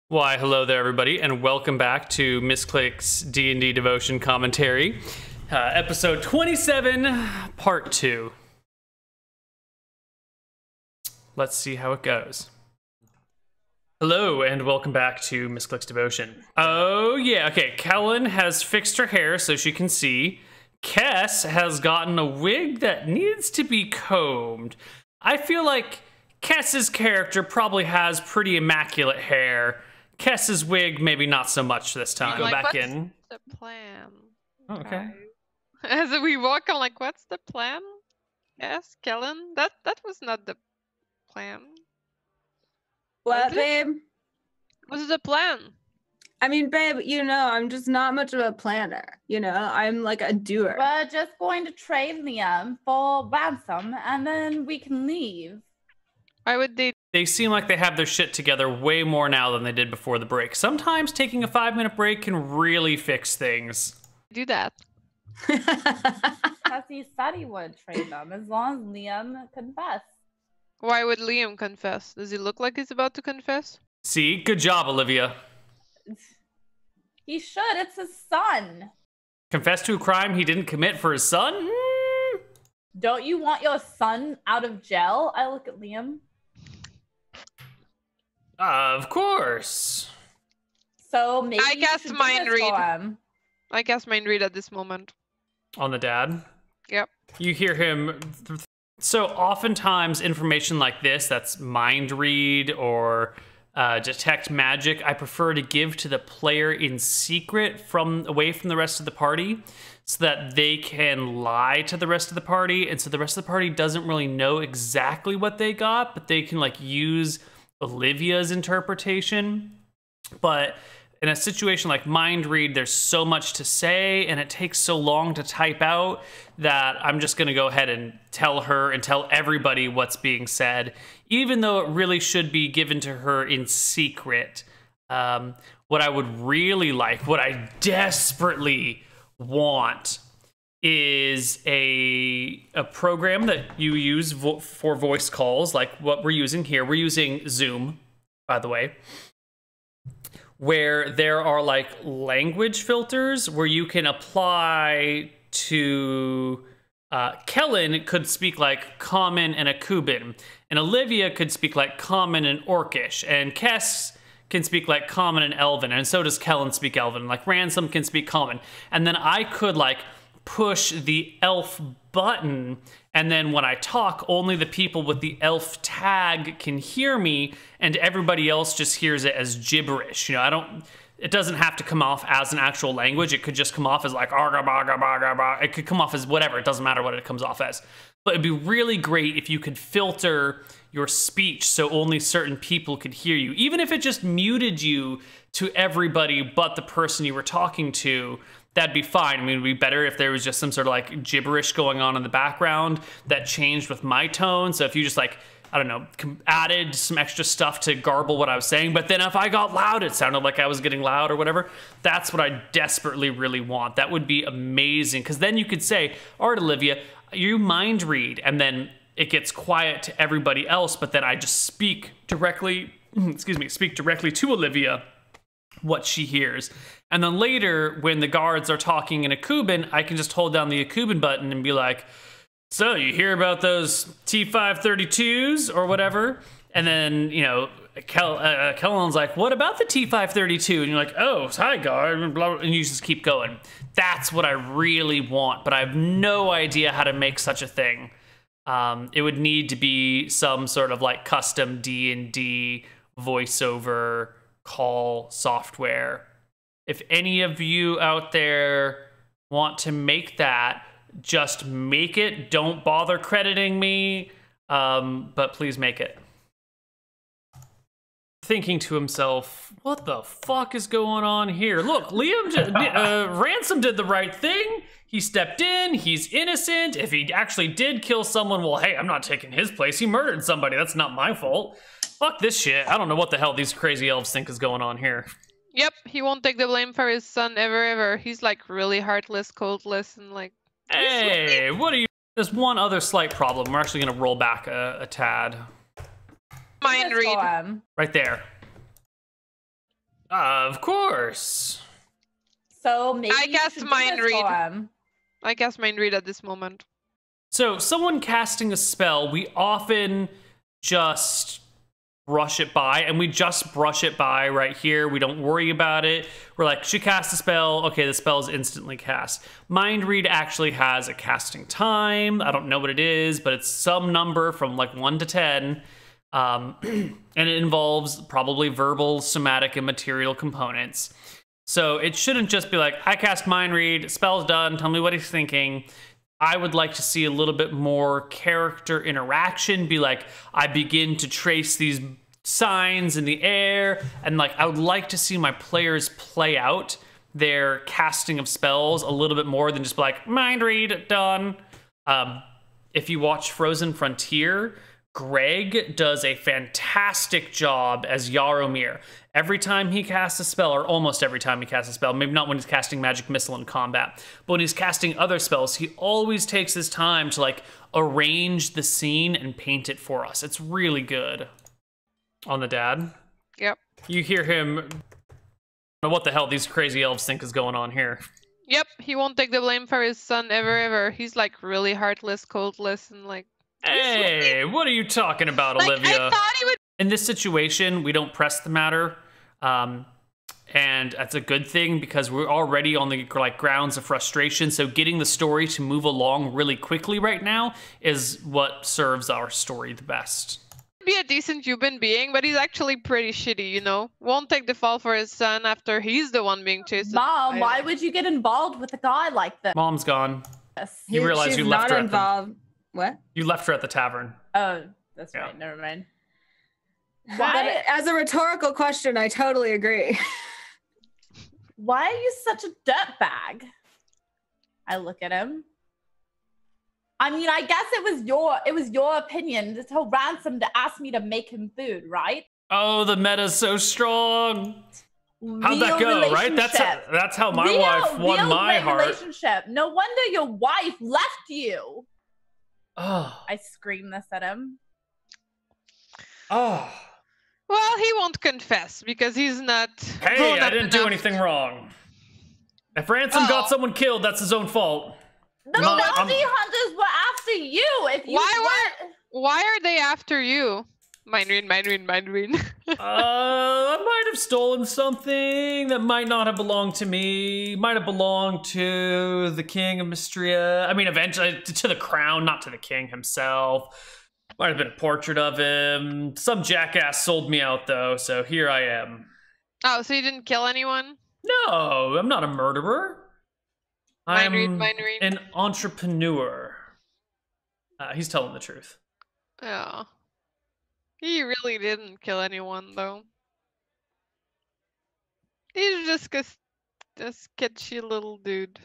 Why, hello there, everybody, and welcome back to Misclick's D&D Devotion Commentary, episode 27, part 2. Let's see how it goes. Hello, and welcome back to Misclick's Devotion. Oh, yeah, okay, Kellen has fixed her hair so she can see. Kess has gotten a wig that needs to be combed. I feel like Kess's character probably has pretty immaculate hair. Kess's wig, maybe not so much this time. Go back in. What's the plan? Oh, okay. As we walk, I'm like, what's the plan? Yes, Kellen? That was not the plan. What, babe? What's the plan? I mean, babe, you know, I'm just not much of a planner. You know, I'm like a doer. We're just going to trade Liam for ransom, and then we can leave. Why would they? They seem like they have their shit together way more now than they did before the break. Sometimes taking a 5-minute break can really fix things. Do that. Because he said he would trade them as long as Liam confessed. Why would Liam confess? Does he look like he's about to confess? See? Good job, Olivia. He should. It's his son. Confess to a crime he didn't commit for his son? Don't you want your son out of jail? I look at Liam. Of course. So maybe I cast mind read. Him. I cast mind read at this moment. On the dad? Yep. You hear him. So oftentimes information like this, that's mind read or detect magic, I prefer to give to the player in secret away from the rest of the party so that they can lie to the rest of the party. And so the rest of the party doesn't really know exactly what they got, but they can like use Olivia's interpretation. But in a situation like mind read, there's so much to say and it takes so long to type out that I'm just going to go ahead and tell her and tell everybody what's being said, even though it really should be given to her in secret. What I would really like, what I desperately want, is a program that you use for voice calls, like what we're using here. We're using Zoom, by the way, where there are like language filters where you can apply to Kellen could speak like Common and Akuban, and Olivia could speak like Common and Orcish, and Kess can speak like Common and Elven, and so does Kellen speak Elven. Like Ransom can speak Common, and then I could like push the elf button, and then when I talk, only the people with the elf tag can hear me, and everybody else just hears it as gibberish. You know, it doesn't have to come off as an actual language. It could just come off as like arga baga baga baga. It could come off as whatever. It doesn't matter what it comes off as. But it'd be really great if you could filter your speech so only certain people could hear you, even if it just muted you to everybody but the person you were talking to. That'd be fine. I mean, it'd be better if there was just some sort of like gibberish going on in the background that changed with my tone. So if you just like, I don't know, added some extra stuff to garble what I was saying, but then if I got loud, it sounded like I was getting loud or whatever. That's what I desperately really want. That would be amazing, because then you could say, all right, Olivia, you mind read, and then it gets quiet to everybody else, but then I just speak directly, speak directly to Olivia what she hears. And then later, when the guards are talking in Akuban, I can just hold down the Akuban button and be like, so you hear about those T532s or whatever? And then, you know, Kellen's like, what about the T532? And you're like, oh, hi, guard, and blah, blah, and you just keep going. That's what I really want, but I have no idea how to make such a thing. It would need to be some sort of like custom D&D voiceover call software. If any of you out there want to make that, just make it. Don't bother crediting me, but please make it. Thinking to himself, what the fuck is going on here? Look, Ransom did the right thing. He stepped in. He's innocent. If he actually did kill someone, well, hey, I'm not taking his place. He murdered somebody. That's not my fault. Fuck this shit. I don't know what the hell these crazy elves think is going on here. Yep, he won't take the blame for his son ever. He's like really heartless, coldless, and like... Hey, what are you... There's one other slight problem. We're actually going to roll back a tad. Mind read. Right there. Of course. So maybe I you cast should do mind this for read. him. I cast mind read at this moment. So someone casting a spell, we often just brush it by, and we just brush it by right here. We don't worry about it. We're like, she cast a spell. Okay, the spell is instantly cast. Mind read actually has a casting time. I don't know what it is, but it's some number from like 1 to 10. And it involves probably verbal, somatic, and material components. So it shouldn't just be like, I cast mind read, spell's done, tell me what he's thinking. I would like to see a little bit more character interaction, be like, I begin to trace these signs in the air, and like, I would like to see my players play out their casting of spells a little bit more than just be like, mind read, done. If you watch Frozen Frontier, Greg does a fantastic job as Yaromir. Every time he casts a spell, or almost every time he casts a spell, maybe not when he's casting Magic Missile in combat, but when he's casting other spells, he always takes his time to like arrange the scene and paint it for us. It's really good. On the dad? Yep. You hear him, I don't know what the hell these crazy elves think is going on here. Yep, he won't take the blame for his son ever. He's like really heartless, coldless, and like... Hey, what are you talking about, Like, Olivia? I thought he would... In this situation, we don't press the matter, and that's a good thing because we're already on the like grounds of frustration. So getting the story to move along really quickly right now is what serves our story the best. Be a decent human being, but he's actually pretty shitty, you know? Won't take the fall for his son after he's the one being chased. Mom, why would you get involved with a guy like this? Mom's gone. You realize She's you left not her involved. What? You left her at the tavern. Oh, that's Yeah. right. Never mind. But Why? as a rhetorical question, I totally agree. Why are you such a dirtbag? I look at him. I mean, I guess it was your opinion to tell Ransom to ask me to make him food, right? Oh, the meta's so strong. How'd that Real go, right? relationship. That's how my Real- wife won real my great heart. relationship. No wonder your wife left you. Oh. I scream this at him. Oh. Well, he won't confess because he's not... Hey, grown I up didn't do enough. anything wrong. If Ransom got Oh. someone killed, that's his own fault. The No, bounty I'm- hunters were after you. If you Why are they after you? Mind read. I might have stolen something that might not have belonged to me. Might have belonged to the king of Mystria. I mean, eventually to the crown, not to the king himself. Might have been a portrait of him. Some jackass sold me out, though, so here I am. Oh, so you didn't kill anyone? No, I'm not a murderer. Mind I'm read. an entrepreneur. He's telling the truth. Oh. He really didn't kill anyone, though. He's just a sketchy little dude.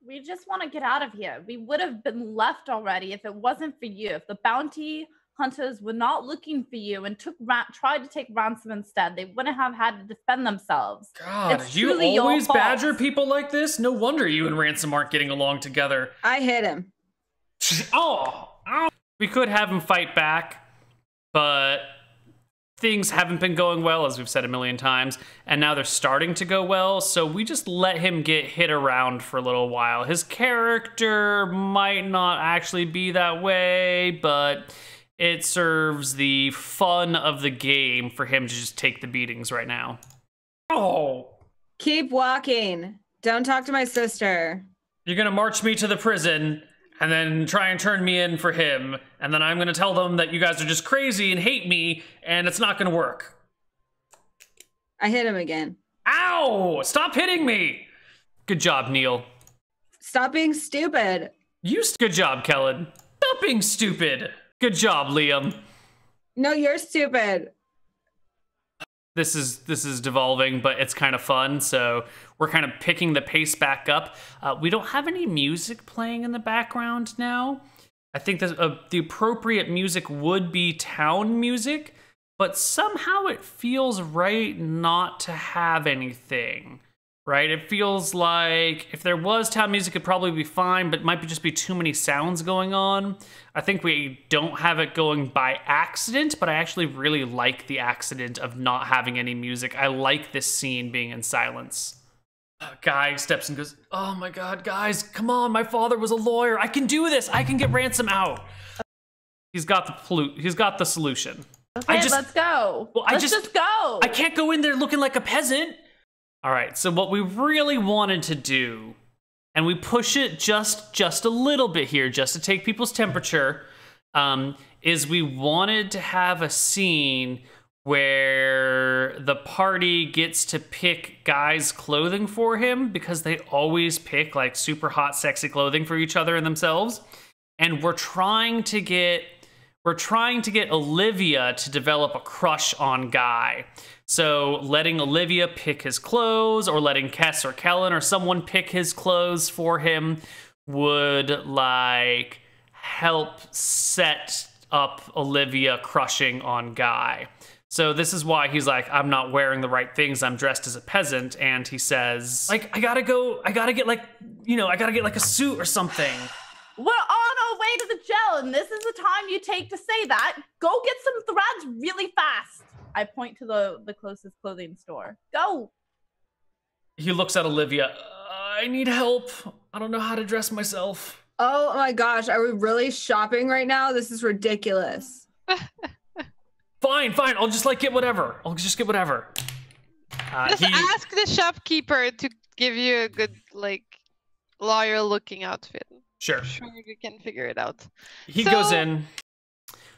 We just want to get out of here. We would have been left already if it wasn't for you. If the bounty hunters were not looking for you and tried to take ransom instead, they wouldn't have had to defend themselves. God, It's you truly your always fault. badger people like this? No wonder you and Ransom aren't getting along together. I hit him. Oh! We could have him fight back, but things haven't been going well, as we've said a million times, and now they're starting to go well, so we just let him get hit around for a little while. His character might not actually be that way, but it serves the fun of the game for him to just take the beatings right now. Oh! Keep walking. Don't talk to my sister. You're gonna march me to the prison, and then try and turn me in for him, and then I'm gonna tell them that you guys are just crazy and hate me, and it's not gonna work. I hit him again. Ow! Stop hitting me! Good job, Neal. Stop being stupid. Good job, Kellen. Stop being stupid. Good job, Liam. No, you're stupid. This is devolving, but it's kind of fun, so we're kind of picking the pace back up. We don't have any music playing in the background now. I think that the appropriate music would be town music, but somehow it feels right not to have anything. right? It feels like if there was town music, it'd probably be fine, but it might just be too many sounds going on. I think we don't have it going by accident, but I actually really like the accident of not having any music. I like this scene being in silence. Guy steps and goes, oh my God, guys, come on, my father was a lawyer. I can do this. I can get Ransom out. He's got the solution. Okay, let's go. Well, let's just go. I can't go in there looking like a peasant. All right, so what we really wanted to do, and we push it just a little bit here, just to take people's temperature, is we wanted to have a scene where the party gets to pick Guy's clothing for him, because they always pick like super hot, sexy clothing for each other and themselves. And we're trying to get Olivia to develop a crush on Guy. So letting Olivia pick his clothes, or letting Kess or Kellen or someone pick his clothes for him would like help set up Olivia crushing on Guy. So this is why he's like, I'm not wearing the right things, I'm dressed as a peasant, and he says, like, I gotta get like a suit or something. We're on our way to the jail, and this is the time you take to say that. Go get some threads really fast. I point to the closest clothing store. Go. He looks at Olivia. I need help. I don't know how to dress myself. Oh my gosh, are we really shopping right now? This is ridiculous. Fine. I'll just like get whatever. Just ask the shopkeeper to give you a good like lawyer-looking outfit. Sure. I'm sure you can figure it out. He goes in.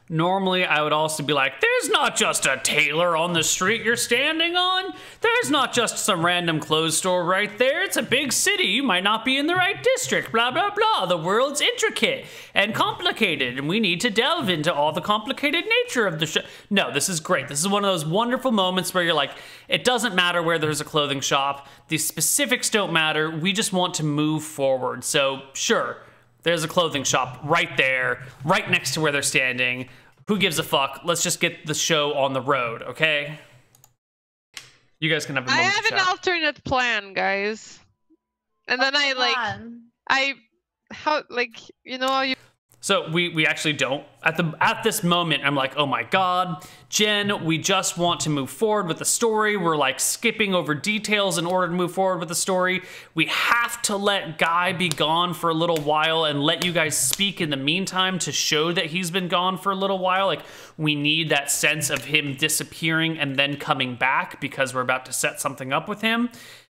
Normally, I would also be like, there's not just a tailor on the street you're standing on. There's not just some random clothes store right there. It's a big city. You might not be in the right district, blah, blah, blah. The world's intricate and complicated, and we need to delve into all the complicated nature of the show. No, this is great. This is one of those wonderful moments where you're like, it doesn't matter where there's a clothing shop. The specifics don't matter. We just want to move forward. So, sure. There's a clothing shop right there, right next to where they're standing. Who gives a fuck? Let's just get the show on the road, okay? You guys can have a moment. I have an alternate plan, guys. And then So we actually don't. At this moment, I'm like, oh my God, Jen, we just want to move forward with the story. We're like skipping over details in order to move forward with the story. We have to let Guy be gone for a little while and let you guys speak in the meantime to show that he's been gone for a little while. Like, we need that sense of him disappearing and then coming back because we're about to set something up with him.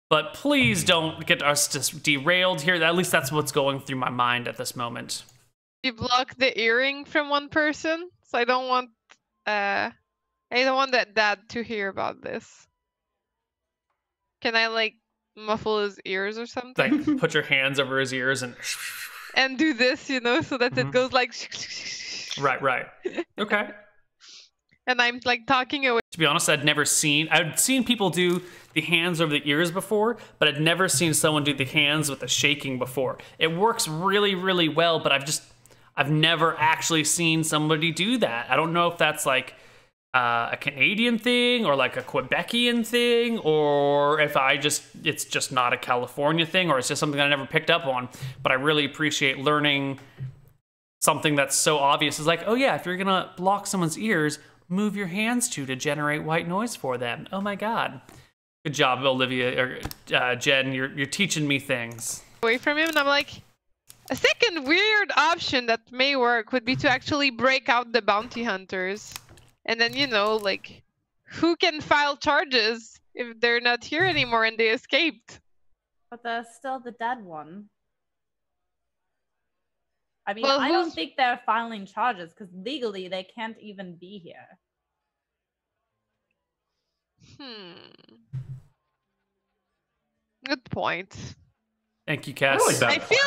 But please don't get us derailed here. At least that's what's going through my mind at this moment. You block the earring from one person, so I don't want that dad to hear about this. Can I like muffle his ears or something? Like put your hands over his ears and do this, you know, so that it goes like right. Okay. And I'm like talking away. To be honest, I'd seen people do the hands over the ears before, but I'd never seen someone do the hands with the shaking before. It works really, really well, but I've never actually seen somebody do that. I don't know if that's like a Canadian thing or like a Quebecian thing, or if it's just not a California thing, or it's just something I never picked up on. But I really appreciate learning something that's so obvious. It's like, oh yeah, if you're gonna block someone's ears, move your hands to generate white noise for them. Oh my God. Good job, Olivia, or Jen, you're teaching me things. Away from him, and I'm like, a second weird option that may work would be to actually break out the bounty hunters. And then, you know, like, who can file charges if they're not here anymore and they escaped? But there's still the dead one. I mean, Well, I don't think they're filing charges because legally they can't even be here. Good point. Thank you, Cass. I feel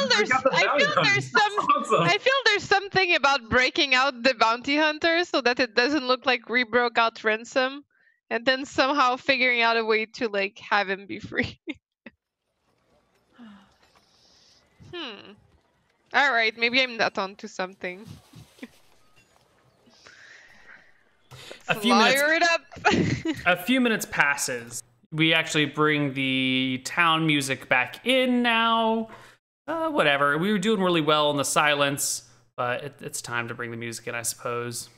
there's something about breaking out the bounty hunter so that it doesn't look like we broke out Ransom, and then somehow figuring out a way to like have him be free. All right, maybe I'm not onto something. A few minutes passes. we actually bring the town music back in now. Whatever. We were doing really well in the silence, but it's time to bring the music in, I suppose.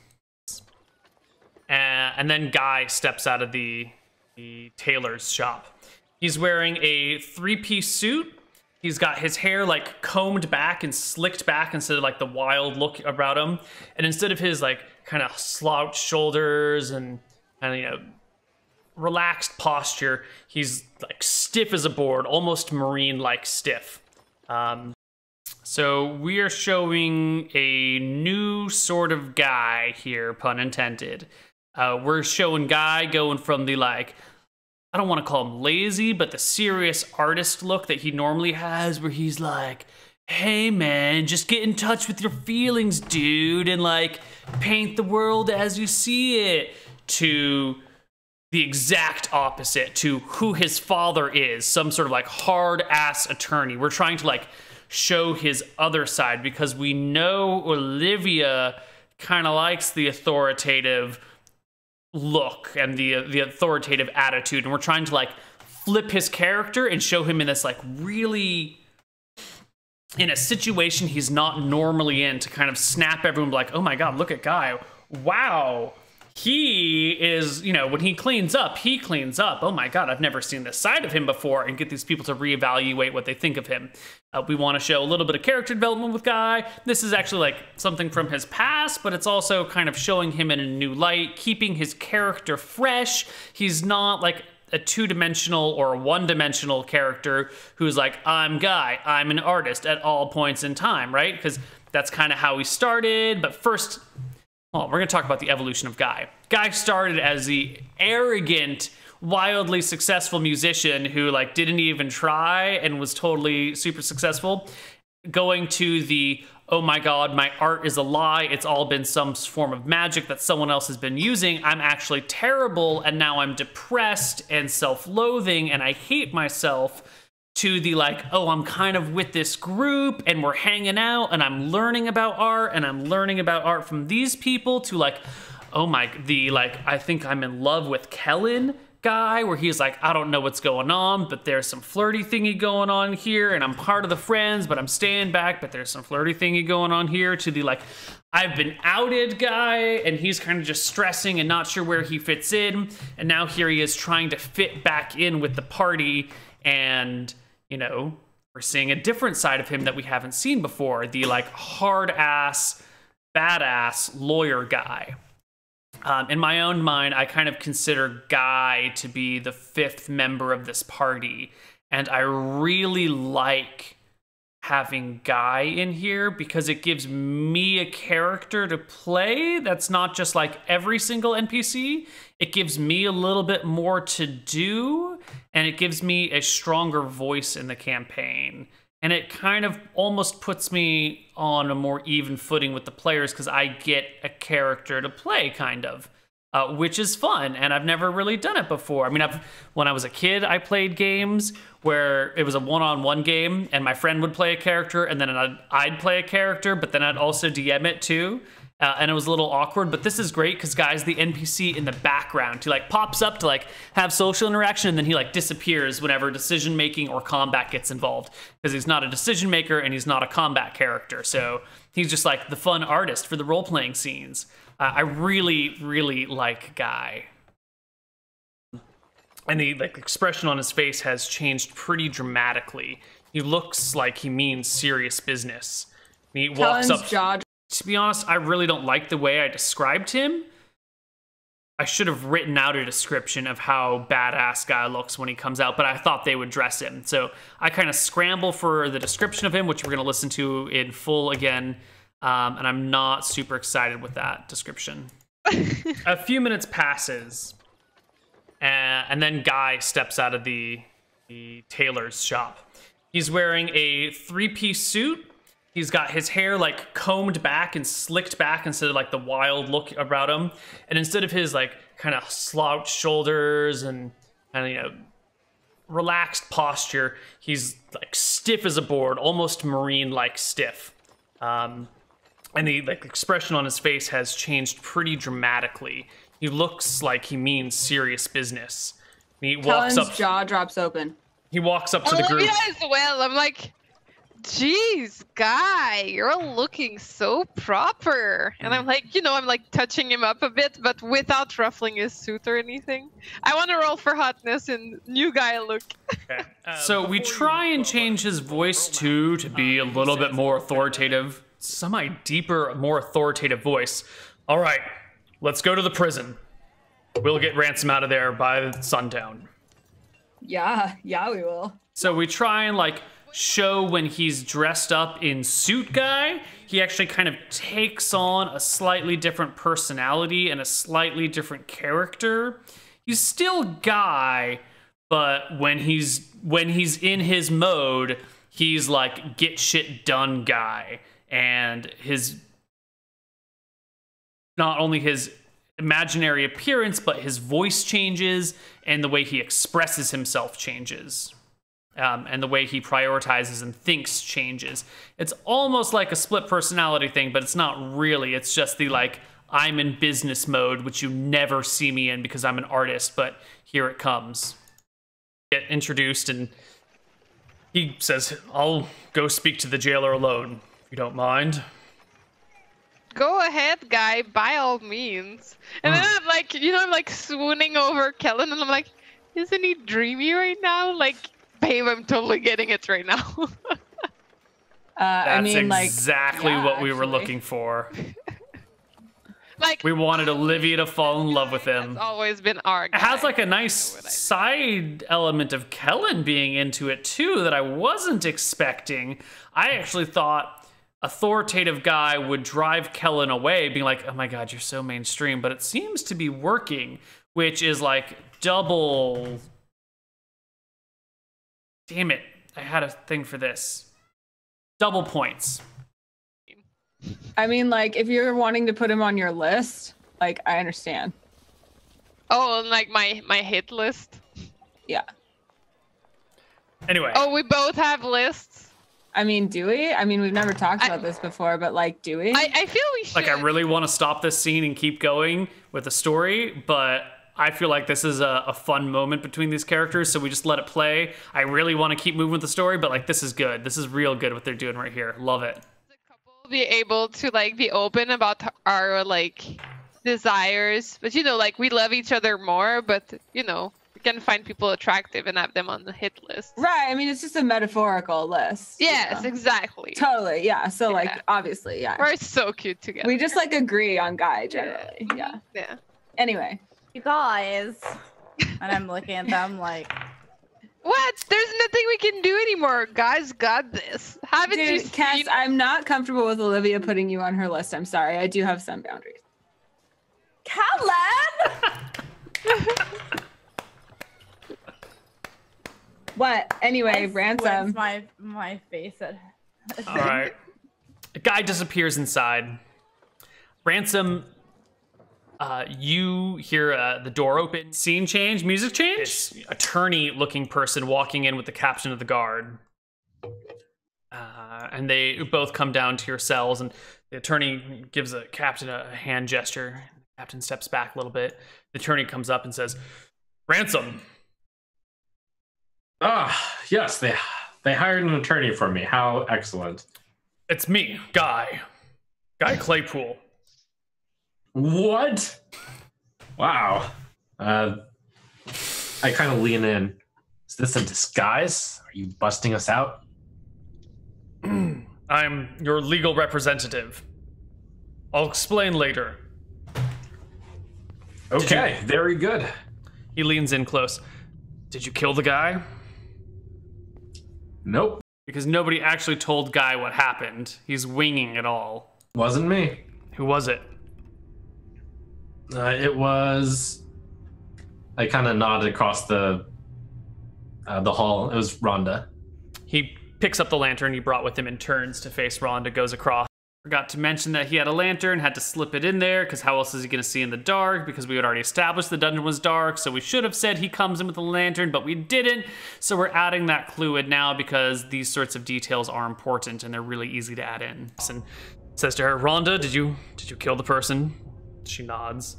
And then Guy steps out of the tailor's shop. He's wearing a 3-piece suit. He's got his hair like combed back and slicked back instead of like the wild look about him. And instead of his like kind of slouched shoulders and relaxed posture, he's like stiff as a board, almost marine-like stiff. So we are showing a new sort of Guy here, pun intended. We're showing Guy going from the like, I don't want to call him lazy, but the serious artist look that he normally has, where he's like, hey man, just get in touch with your feelings, dude, and like paint the world as you see it, to the exact opposite, to who his father is, some sort of like hard ass attorney. We're trying to like show his other side because we know Olivia kind of likes the authoritative look and the authoritative attitude, and we're trying to like flip his character and show him in this like really in a situation he's not normally in, to kind of snap everyone like, oh my god, look at Guy, wow, he is, when he cleans up, oh my god, I've never seen this side of him before, and get these people to reevaluate what they think of him. We want to show a little bit of character development with Guy. This is actually like something from his past, but it's also kind of showing him in a new light, keeping his character fresh. He's not like a two-dimensional or a one-dimensional character who's like, I'm Guy, I'm an artist at all points in time, right? Because that's kind of how he started. But first, well, we're going to talk about the evolution of Guy. Guy started as the arrogant, wildly successful musician who like didn't even try and was totally super successful, going to the, oh my god, my art is a lie, it's all been some form of magic that someone else has been using, I'm actually terrible, and now I'm depressed and self-loathing and I hate myself, to the like, oh, I'm kind of with this group and we're hanging out and I'm learning about art and I'm learning about art from these people, to like, oh my, I think I'm in love with Kellen Guy, where he's like, I don't know what's going on, but there's some flirty thingy going on here, and I'm part of the friends, but I'm staying back, but there's some flirty thingy going on here, to the like, I've been outed Guy, and he's kind of just stressing and not sure where he fits in, and now here he is trying to fit back in with the party, and, we're seeing a different side of him that we haven't seen before, the like hard-ass, badass lawyer Guy. In my own mind, I kind of consider Guy to be the 5th member of this party, and I really like having Guy in here because it gives me a character to play that's not just like every single NPC. It gives me a little bit more to do, and it gives me a stronger voice in the campaign. And it kind of almost puts me on a more even footing with the players because I get a character to play, kind of, which is fun. And I've never really done it before. I mean, when I was a kid, I played games where it was a one-on-one game and my friend would play a character and then I'd play a character, but then I'd also DM it too. And it was a little awkward, but this is great because Guy's the NPC in the background. He like pops up to like have social interaction, and then he like disappears whenever decision making or combat gets involved, because he's not a decision maker and he's not a combat character. So he's just like the fun artist for the role playing scenes. I really, really like Guy, and the like expression on his face has changed pretty dramatically. He looks like he means serious business. He walks up. To be honest, I really don't like the way I described him. I should have written out a description of how badass Guy looks when he comes out, but I thought they would dress him. So I kind of scramble for the description of him, which we're going to listen to in full again. And I'm not super excited with that description. A few minutes passes, and then Guy steps out of the tailor's shop. He's wearing a 3-piece suit. He's got his hair like combed back and slicked back instead of like the wild look about him. And instead of his like kind of slouched shoulders and relaxed posture, he's like stiff as a board, almost marine-like stiff. And the like expression on his face has changed pretty dramatically. He looks like he means serious business. He walks Kellen's up. jaw drops open. He walks up to the Olivia group. as well. I'm like, jeez, guy, you're looking so proper. And I'm like, I'm like touching him up a bit, but without ruffling his suit or anything. I want to roll for hotness and new guy look. Okay. So we try and change his voice too to be a little bit more authoritative. Semi deeper, more authoritative voice. All right, let's go to the prison. We'll get Ransom out of there by sundown. Yeah, we will. So we try and like show when he's dressed up in suit guy, he actually kind of takes on a slightly different personality and a slightly different character. He's still guy, but when he's in his mode, he's like get shit done guy. And not only his imaginary appearance, but his voice changes and the way he expresses himself changes. And the way he prioritizes and thinks changes. It's almost like a split personality thing, but it's not really. It's just the like, I'm in business mode, which you never see me in because I'm an artist, but here it comes. Get introduced and he says, I'll go speak to the jailer alone, if you don't mind. Go ahead, guy, by all means. And then I'm like, I'm like swooning over Kellen and I'm like, isn't he dreamy right now? Like, babe, I'm totally getting it right now. That's exactly what we were looking for. Like, we wanted Olivia to fall in love with him. It's always been our guy. It has like a nice side element of Kellen being into it too that I wasn't expecting. I actually thought authoritative guy would drive Kellen away, being like, oh my god, you're so mainstream, but it seems to be working, which is like double. Damn it, I had a thing for this. Double points. I mean, like, if you're wanting to put him on your list, like, I understand. Oh, and like my hit list? Yeah. Anyway. Oh, we both have lists? I mean, do we? I mean, we've never talked about this before, but like, do we? I feel we should. Like, I really want to stop this scene and keep going with the story, but I feel like this is a fun moment between these characters, so we just let it play. I really want to keep moving with the story, but like, this is good. This is real good what they're doing right here. Love it. The couple be able to like be open about our like desires, but like we love each other more, but we can find people attractive and have them on the hit list. Right. I mean, it's just a metaphorical list. Yes, exactly. Totally. Yeah. So like, obviously, yeah. We're so cute together. We just like agree on guy generally. Yeah. Yeah. Anyway. You guys. And I'm looking at them like, what? There's nothing we can do anymore. Guys got this. Haven't you seen? Cass, I'm not comfortable with Olivia putting you on her list. I'm sorry. I do have some boundaries. Kellen! What? Anyway, Ransom. My face at. All right. The guy disappears inside. Ransom, you hear the door open. Scene change, music change. This attorney-looking person walking in with the captain of the guard. And they both come down to your cells, and the attorney gives the captain a hand gesture. The captain steps back a little bit. The attorney comes up and says, Ransom. Yes, they hired an attorney for me. How excellent. It's me, Guy Claypool. What? Wow. I kind of lean in. Is this a disguise? Are you busting us out? I'm your legal representative. I'll explain later. Okay, very good. He leans in close. Did you kill the guy? Nope. Because nobody actually told Guy what happened. He's winging it all. Wasn't me. Who was it? It was... I kind of nodded across the hall. It was Rhonda. He picks up the lantern he brought with him and turns to face Rhonda, goes across. Forgot to mention that he had a lantern, had to slip it in there, because how else is he going to see in the dark? Because we had already established the dungeon was dark, so we should have said he comes in with a lantern, but we didn't. So we're adding that clue in now because these sorts of details are important and they're really easy to add in. And says to her, Rhonda, did you kill the person? She nods.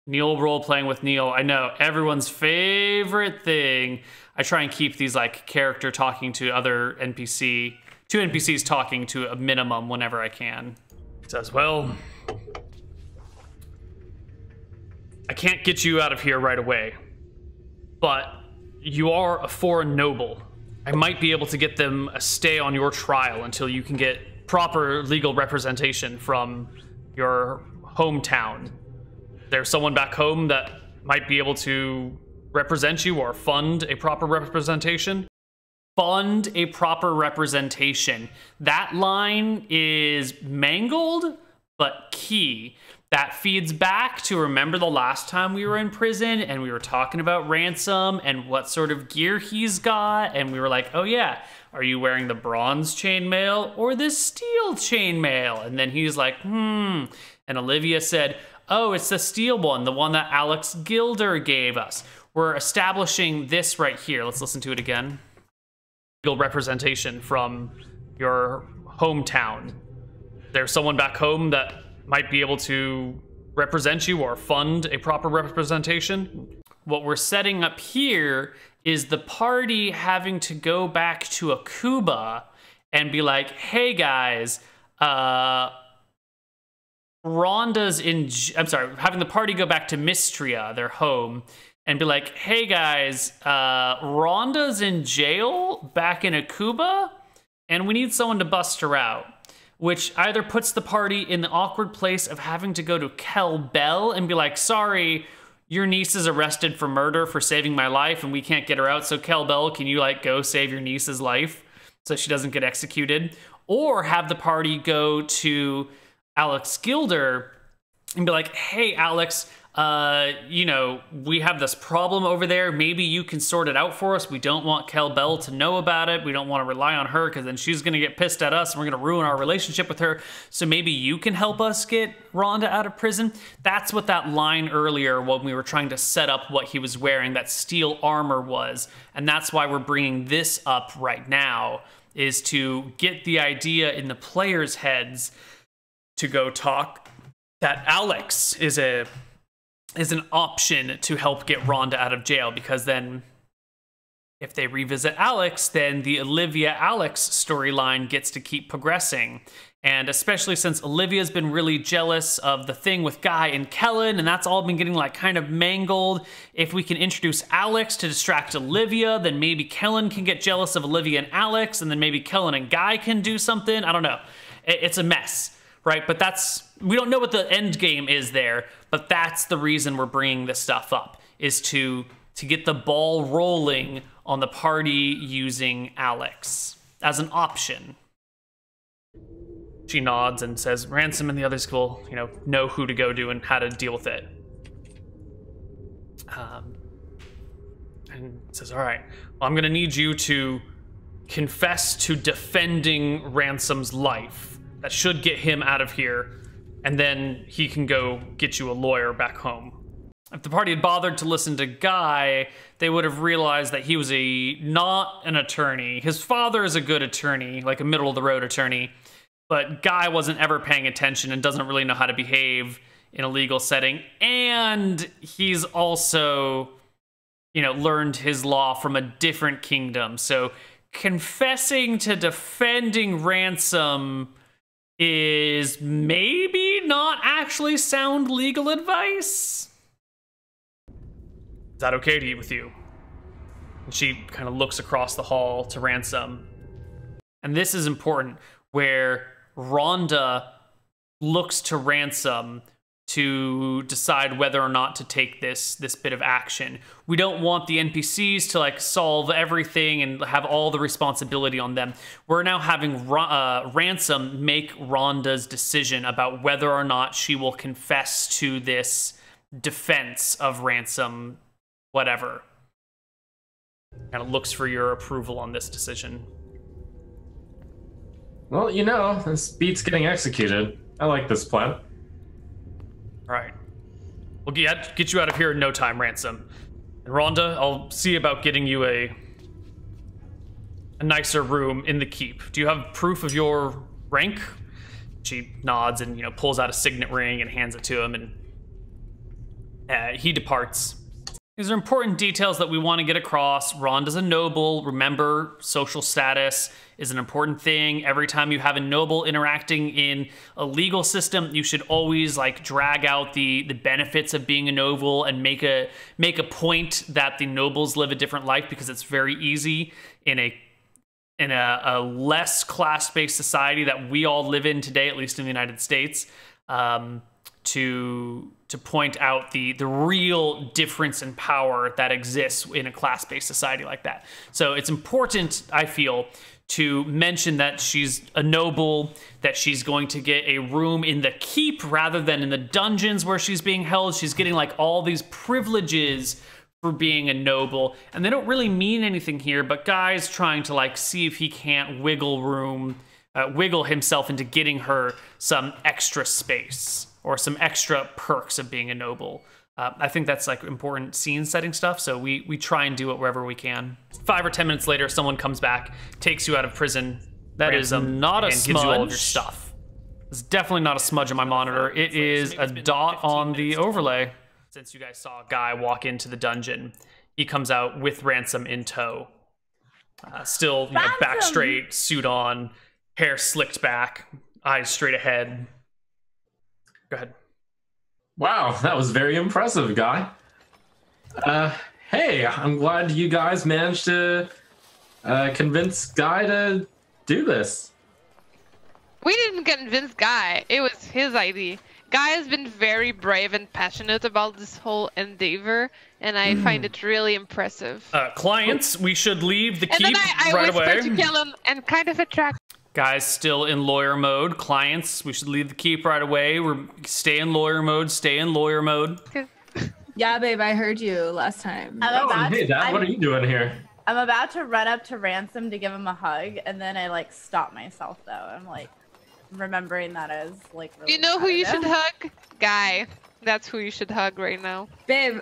Neal role-playing with Neal. I know, everyone's favorite thing. I try and keep these like character talking to other NPC, two NPCs talking to a minimum whenever I can. He says, well, I can't get you out of here right away, but you are a foreign noble. I might be able to get them a stay on your trial until you can get proper legal representation from your hometown. There's someone back home that might be able to represent you or fund a proper representation. Fund a proper representation. That line is mangled, but key. That feeds back to remember the last time we were in prison and we were talking about Ransom and what sort of gear he's got. And we were like, oh yeah, are you wearing the bronze chainmail or the steel chainmail? And then he's like, And Olivia said, oh, it's the steel one, the one that Alex Gilder gave us. We're establishing this right here. Let's listen to it again. Legal representation from your hometown. There's someone back home that might be able to represent you or fund a proper representation. What we're setting up here is the party having to go back to Akuba and be like, hey guys, Rhonda's in, having the party go back to Mistria, their home, and be like, hey guys, Rhonda's in jail back in Akuba, and we need someone to bust her out. Which either puts the party in the awkward place of having to go to Kel Bell and be like, sorry, your niece is arrested for murder for saving my life and we can't get her out, so Kel Bell, can you like go save your niece's life so she doesn't get executed? Or have the party go to Alex Gilder and be like, hey Alex, you know, we have this problem over there. Maybe you can sort it out for us. We don't want Kel Bell to know about it. We don't want to rely on her because then she's going to get pissed at us and we're going to ruin our relationship with her. So maybe you can help us get Rhonda out of prison. That's what that line earlier when we were trying to set up what he was wearing, that steel armor was. And that's why we're bringing this up right now, is to get the idea in the players' heads to go talk that Alex is an option to help get Rhonda out of jail, because then if they revisit Alex, then the Olivia-Alex storyline gets to keep progressing. And especially since Olivia's been really jealous of the thing with Guy and Kellen, and that's all been getting like kind of mangled. If we can introduce Alex to distract Olivia, then maybe Kellen can get jealous of Olivia and Alex, and then maybe Kellen and Guy can do something. I don't know. It's a mess, right? But we don't know what the end game is there, but that's the reason we're bringing this stuff up, is to get the ball rolling on the party using Alex as an option. She nods and says, Ransom and the others will, know who to go to and how to deal with it. And says, all right, well, I'm gonna need you to confess to defending Ransom's life. That should get him out of here, and then he can go get you a lawyer back home. If the party had bothered to listen to Guy, they would have realized that he was not an attorney. His father is a good attorney, like a middle-of-the-road attorney, but Guy wasn't ever paying attention and doesn't really know how to behave in a legal setting. And he's also, learned his law from a different kingdom. So confessing to defending Ransom is maybe not actually sound legal advice. Is that okay with you? And she kind of looks across the hall to Ransom. And this is important, where Rhonda looks to Ransom to decide whether or not to take this bit of action. We don't want the NPCs to solve everything and have all the responsibility on them. We're now having Ransom make Rhonda's decision about whether or not she will confess to this defense of Ransom, whatever. Kind of looks for your approval on this decision. Well, this beats getting executed. I like this plan. All right. We'll get you out of here in no time, Ransom. And Rhonda, I'll see about getting you a nicer room in the keep. Do you have proof of your rank? She nods and, pulls out a signet ring and hands it to him. And He departs. These are important details that we want to get across. Rhonda's a noble. Remember, social status is an important thing. Every time you have a noble interacting in a legal system, you should always like drag out the benefits of being a noble and make a point that the nobles live a different life, because it's very easy in a less class-based society that we all live in today, at least in the United States, to point out the real difference in power that exists in a class-based society like that. So it's important, I feel, to mention that she's a noble, that she's going to get a room in the keep rather than in the dungeons where she's being held. She's getting like all these privileges for being a noble, and they don't really mean anything here, but Guy's trying to like see if he can't wiggle himself into getting her some extra space or some extra perks of being a noble. I think that's like important scene setting stuff, so we try and do it wherever we can. 5 or 10 minutes later, someone comes back, takes you out of prison. That is not a smudge. Gives you all of your stuff. It's definitely not a smudge on my monitor. It is a dot on the overlay. Since you guys saw a guy walk into the dungeon, he comes out with Ransom in tow. Still, you know, back straight, suit on, hair slicked back, eyes straight ahead. Go ahead. Wow, that was very impressive, Guy. Hey, I'm glad you guys managed to convince Guy to do this. We didn't convince Guy. It was his idea. Guy has been very brave and passionate about this whole endeavor, and I find it really impressive. Clients, we should leave the keep and then I right away. whisper to Kellen and kind of attract. Guys, still in lawyer mode. Clients, we should leave the keep right away. Stay in lawyer mode. Stay in lawyer mode. Yeah, babe, I heard you last time. Hey, Dad, what are you doing here? I'm about to run up to Ransom to give him a hug, and then I like stop myself though. I'm like remembering that as like really You know who you should competitive. hug? Guy. That's who you should hug right now. Babe,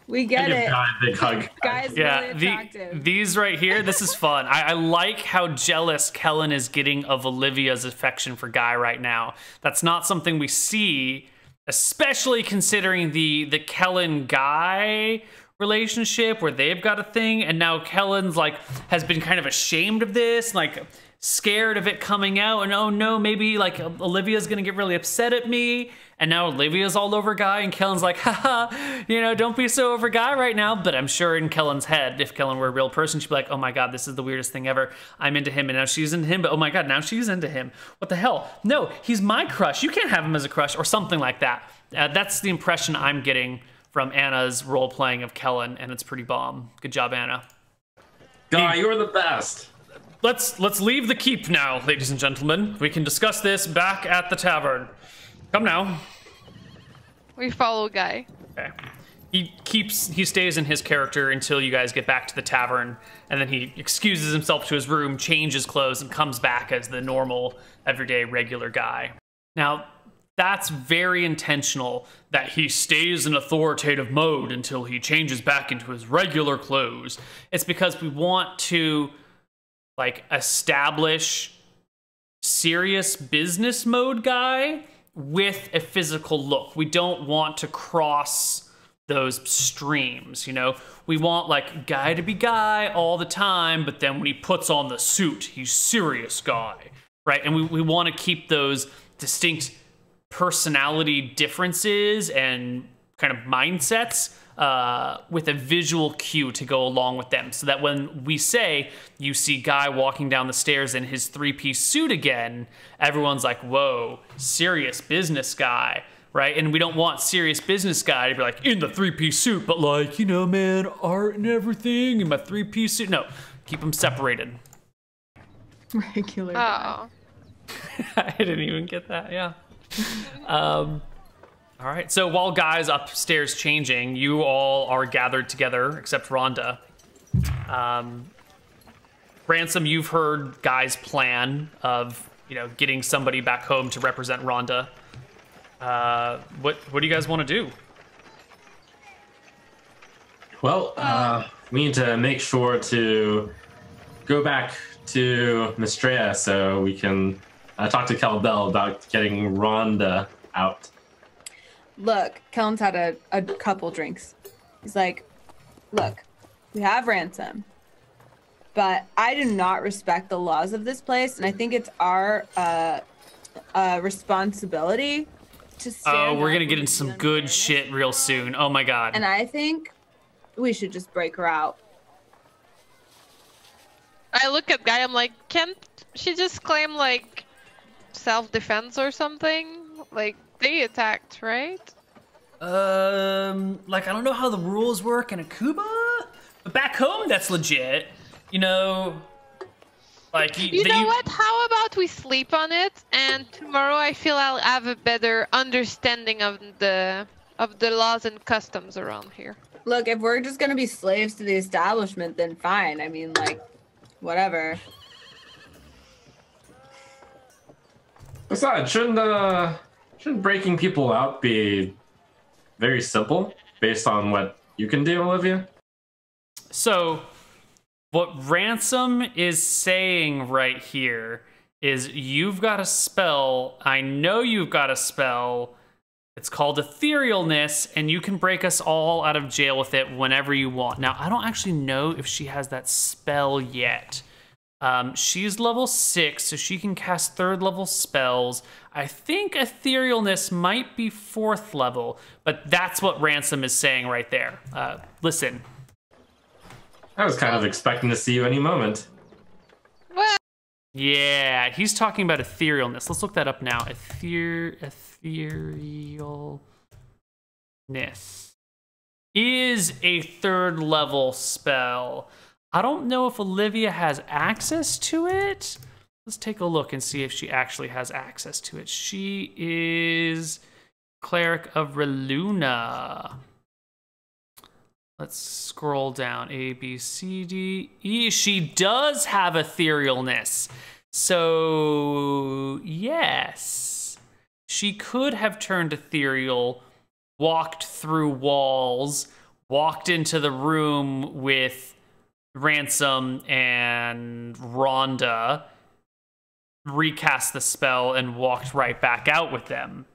we get Give it. Guy a big hug. Guy's really attractive. These right here, this is fun. I like how jealous Kellen is getting of Olivia's affection for Guy right now. That's not something we see, especially considering the Kellen-Guy relationship where they've got a thing, and now Kellen's like has been kind of ashamed of this, like scared of it coming out, and oh no, maybe like Olivia's gonna get really upset at me, and now Olivia's all over Guy, and Kellen's like, haha, you know, don't be so over Guy right now. But I'm sure in Kellen's head, if Kellen were a real person, she'd be like, oh my god, this is the weirdest thing ever. I'm into him, and now she's into him, but oh my god, now she's into him. What the hell? No, he's my crush. You can't have him as a crush, or something like that. That's the impression I'm getting from Anna's role playing of Kellen, and it's pretty bomb. Good job, Anna. Guy, you're the best. Let's leave the keep now, ladies and gentlemen. We can discuss this back at the tavern. Come now. We follow Guy. Okay. He stays in his character until you guys get back to the tavern, and then he excuses himself to his room, changes clothes, and comes back as the normal, everyday, regular Guy. Now, that's very intentional that he stays in authoritative mode until he changes back into his regular clothes. It's because we want to like establish serious business mode Guy with a physical look. We don't want to cross those streams, you know? We want like Guy to be Guy all the time, but then when he puts on the suit, he's serious Guy, right? And we want to keep those distinct personality differences and kind of mindsets with a visual cue to go along with them, so that when we say you see Guy walking down the stairs in his 3-piece suit again, everyone's like, whoa, serious business Guy, right? And we don't want serious business Guy to be like in the 3-piece suit, but like, you know, man, art and everything in my 3-piece suit. No, keep them separated. Regular Guy. I didn't even get that. Yeah. All right, so while Guy's upstairs changing, you all are gathered together, except Rhonda. Ransom, you've heard Guy's plan of, you know, getting somebody back home to represent Rhonda. What do you guys want to do? Well, we need to make sure to go back to Mistrea so we can talk to Calbell about getting Rhonda out. look, Kellen's had a couple drinks. He's like, look, we have ransom, but I do not respect the laws of this place, and I think it's our responsibility to stand Oh, we're up gonna get when in we some see good unfairness shit in the real world. soon. Oh my god. And I think we should just break her out. I look at Guy, I'm like, can't she just claim like self-defense or something? Like they attacked, right? Like I don't know how the rules work in a Cuba, but back home that's legit. You know, like You know what? How about we sleep on it, and tomorrow I feel I'll have a better understanding of the laws and customs around here. Look, if we're just gonna be slaves to the establishment, then fine. I mean, like, whatever. Besides, shouldn't breaking people out be very simple based on what you can do, Olivia? So, what Ransom is saying right here is you've got a spell. I know you've got a spell. It's called Etherealness, and you can break us all out of jail with it whenever you want. Now, I don't actually know if she has that spell yet. She's level 6, so she can cast 3rd level spells. I think Etherealness might be 4th level, but that's what Ransom is saying right there. Listen. I was kind of expecting to see you any moment. Well, Yeah, he's talking about Etherealness. Let's look that up now. Etherealness is a 3rd level spell. I don't know if Olivia has access to it. Let's take a look and see if she actually has access to it. She is Cleric of Reluna. Let's scroll down. A, B, C, D, E. She does have Etherealness. So, yes. She could have turned ethereal, walked through walls, walked into the room with Ransom and Rhonda, recast the spell, and walked right back out with them.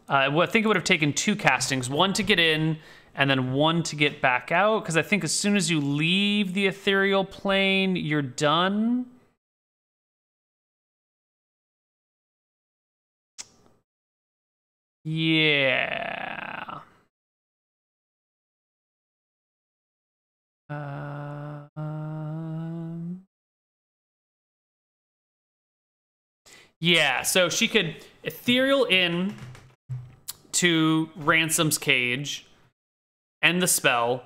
I think it would have taken 2 castings, 1 to get in and then 1 to get back out, because I think as soon as you leave the ethereal plane, you're done. Yeah. Yeah, so she could ethereal in to Ransom's cage, end the spell,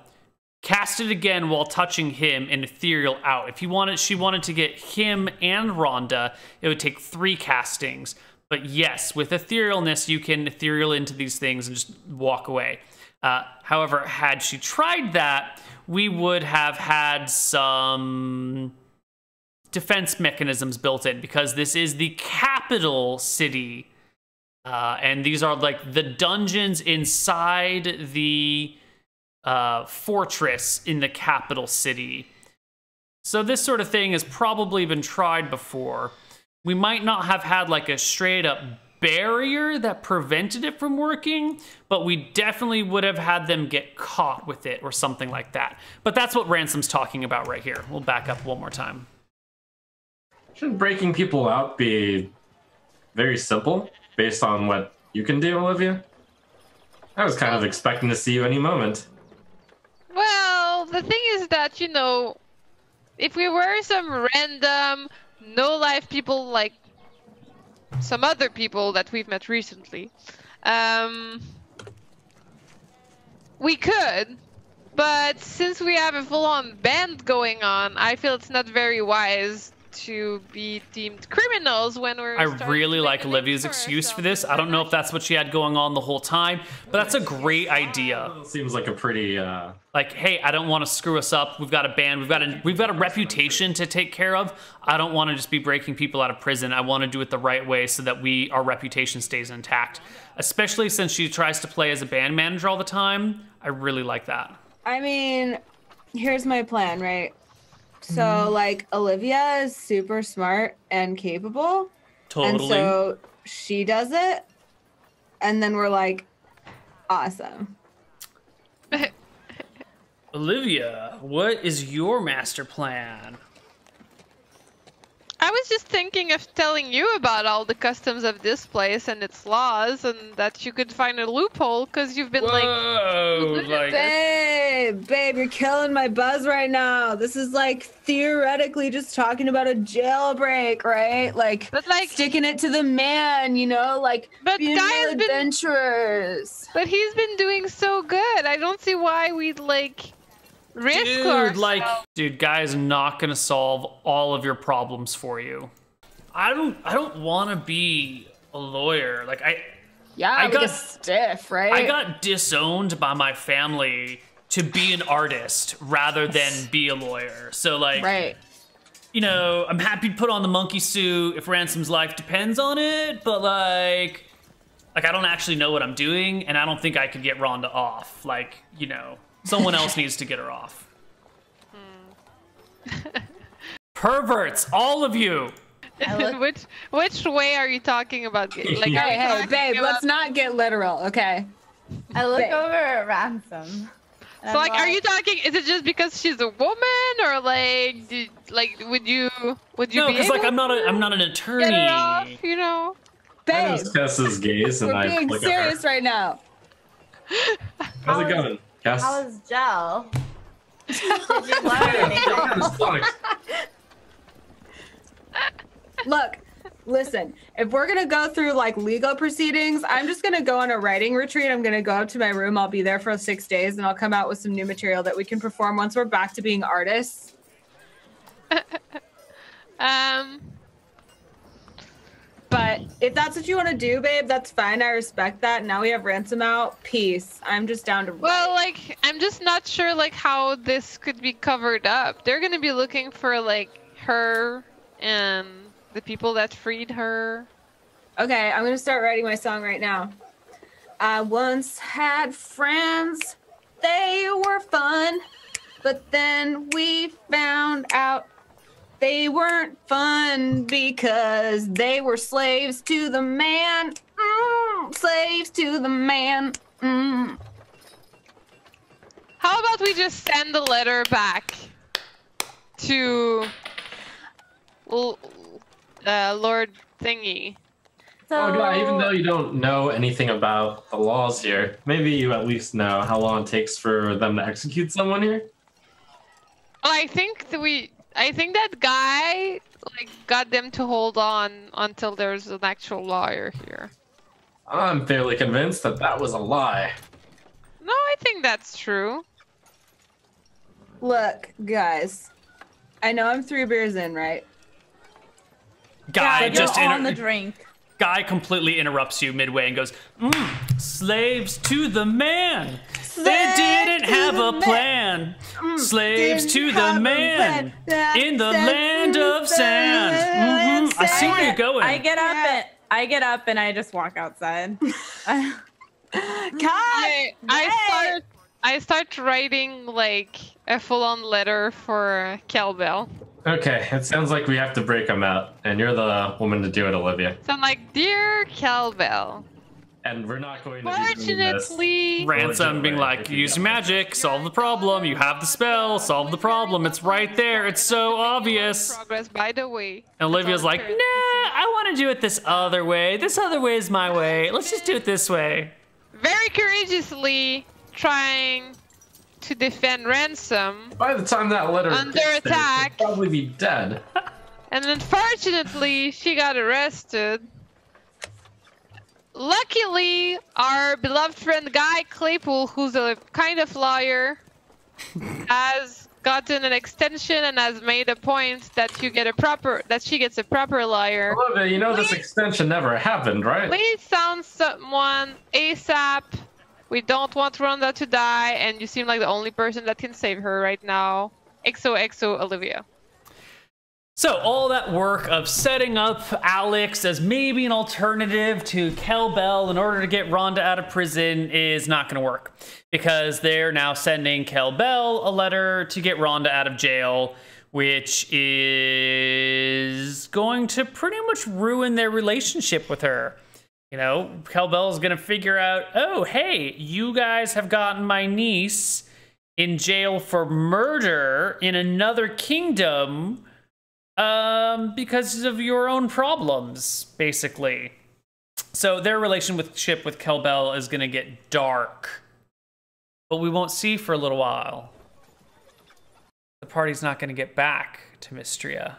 cast it again while touching him, and ethereal out. If she wanted to get him and Rhonda, it would take 3 castings. But yes, with etherealness, you can ethereal into these things and just walk away. However, had she tried that, we would have had some defense mechanisms built in, because this is the capital city. And these are like the dungeons inside the fortress in the capital city. So this sort of thing has probably been tried before. We might not have had like a straight up barrier that prevented it from working, but we definitely would have had them get caught with it or something like that. But that's what Ransom's talking about right here. We'll back up one more time. Shouldn't breaking people out be very simple based on what you can do, Olivia? I was kind of expecting to see you any moment. well, the thing is that, you know, if we were some random, no-life people like some other people that we've met recently, we could. But since we have a full-on band going on, I feel it's not very wise to be deemed criminals when we're I starting really to make like a name Olivia's for excuse for ourselves. this. I don't know if that's what she had going on the whole time, but that's a great idea. Seems like a pretty Like, hey, I don't want to screw us up. We've got a band. We've got a reputation to take care of. I don't want to just be breaking people out of prison. I want to do it the right way so that our reputation stays intact. Especially since she tries to play as a band manager all the time. I really like that. I mean, here's my plan, right? So, like, Olivia is super smart and capable. Totally. And so she does it. And then we're like, Awesome. Olivia, what is your master plan? I was just thinking of telling you about all the customs of this place and its laws, and that you could find a loophole because you've been Whoa, like Babe, you're killing my buzz right now. This is like theoretically just talking about a jailbreak, right? Like, But, like- sticking it to the man, you know, like But being Guy real has been- adventurers. But he's been doing so good. I don't see why we'd like risk ourselves. dude, guy's not gonna solve all of your problems for you. I don't want to be a lawyer. Like I Yeah, got a stiff, right? I got disowned by my family to be an artist rather than be a lawyer. So like, right. you know, I'm happy to put on the monkey suit if Ransom's life depends on it, but like I don't actually know what I'm doing, and I don't think I could get Rhonda off. Like, you know, someone else needs to get her off. Perverts, all of you. Which way are you talking about? Like, are you Hey, talking babe, about- let's not get literal, okay? I look Babe. over at Ransom. and So I'm like, are you talking? Is it just because she's a woman, or like, would you No, be because like able I'm not an to attorney. get her off? You know. I Babe, notice Cass's gaze and we're I being look at her. serious right now. How's it going, Cass? How is Gel? Did you learn anything? Just sucks. Look, listen, if we're gonna go through like legal proceedings, I'm just gonna go on a writing retreat. I'm gonna go up to my room. I'll be there for 6 days, and I'll come out with some new material that we can perform once we're back to being artists. But if that's what you want to do, babe, that's fine. I respect that. Now we have Ransom out. Peace. I'm just down to Well, like, I'm just not sure like how this could be covered up. They're gonna be looking for like her and the people that freed her. Okay, I'm gonna start writing my song right now. I once had friends, they were fun, but then we found out they weren't fun because they were slaves to the man. Slaves to the man. How about we just send the letter back to Lord Thingy? So, Oh, God, even though you don't know anything about the laws here, maybe you at least know how long it takes for them to execute someone here? Well, I think that guy like got them to hold on until there's an actual lawyer here. I'm fairly convinced that that was a lie. No, I think that's true. Look, guys, I know I'm 3 beers in, right? Guy you're just on the drink. Guy completely interrupts you midway and goes, slaves to the man. They didn't have a plan. Slaves to the man in the land of sand. I see where you're going. I get up and I just walk outside. I start writing like a full-on letter for Kelbell. Okay, it sounds like we have to break them out, and you're the woman to do it, Olivia. So I'm like, dear Kelbell, And we're not going to be doing this. fortunately, Ransom being like, If you use don't. magic, solve the problem. You have the spell, solve the problem. It's right there. It's so obvious. progress. By the way, And Olivia's like, nah, I want to do it this other way. This other way is my way. Let's just do it this way. very courageously trying to defend Ransom, By the time that letter Under gets there, attack. she'll probably be dead. and unfortunately, she got arrested. Luckily, our beloved friend Guy Claypool, who's a kind of lawyer, has gotten an extension and has made a point that she gets a proper lawyer. Olivia, you know this extension never happened, right? Please sound someone ASAP. We don't want Rhonda to die, and you seem like the only person that can save her right now. XOXO Olivia. So all that work of setting up Alex as maybe an alternative to Kel-Bell in order to get Rhonda out of prison is not going to work, because they're now sending Kel-Bell a letter to get Rhonda out of jail, which is going to pretty much ruin their relationship with her. You know, Kelbell's gonna figure out, oh, hey, you guys have gotten my niece in jail for murder in another kingdom because of your own problems, basically. So their relationship with Kelbell is gonna get dark. But we won't see for a little while. The party's not gonna get back to Mystria.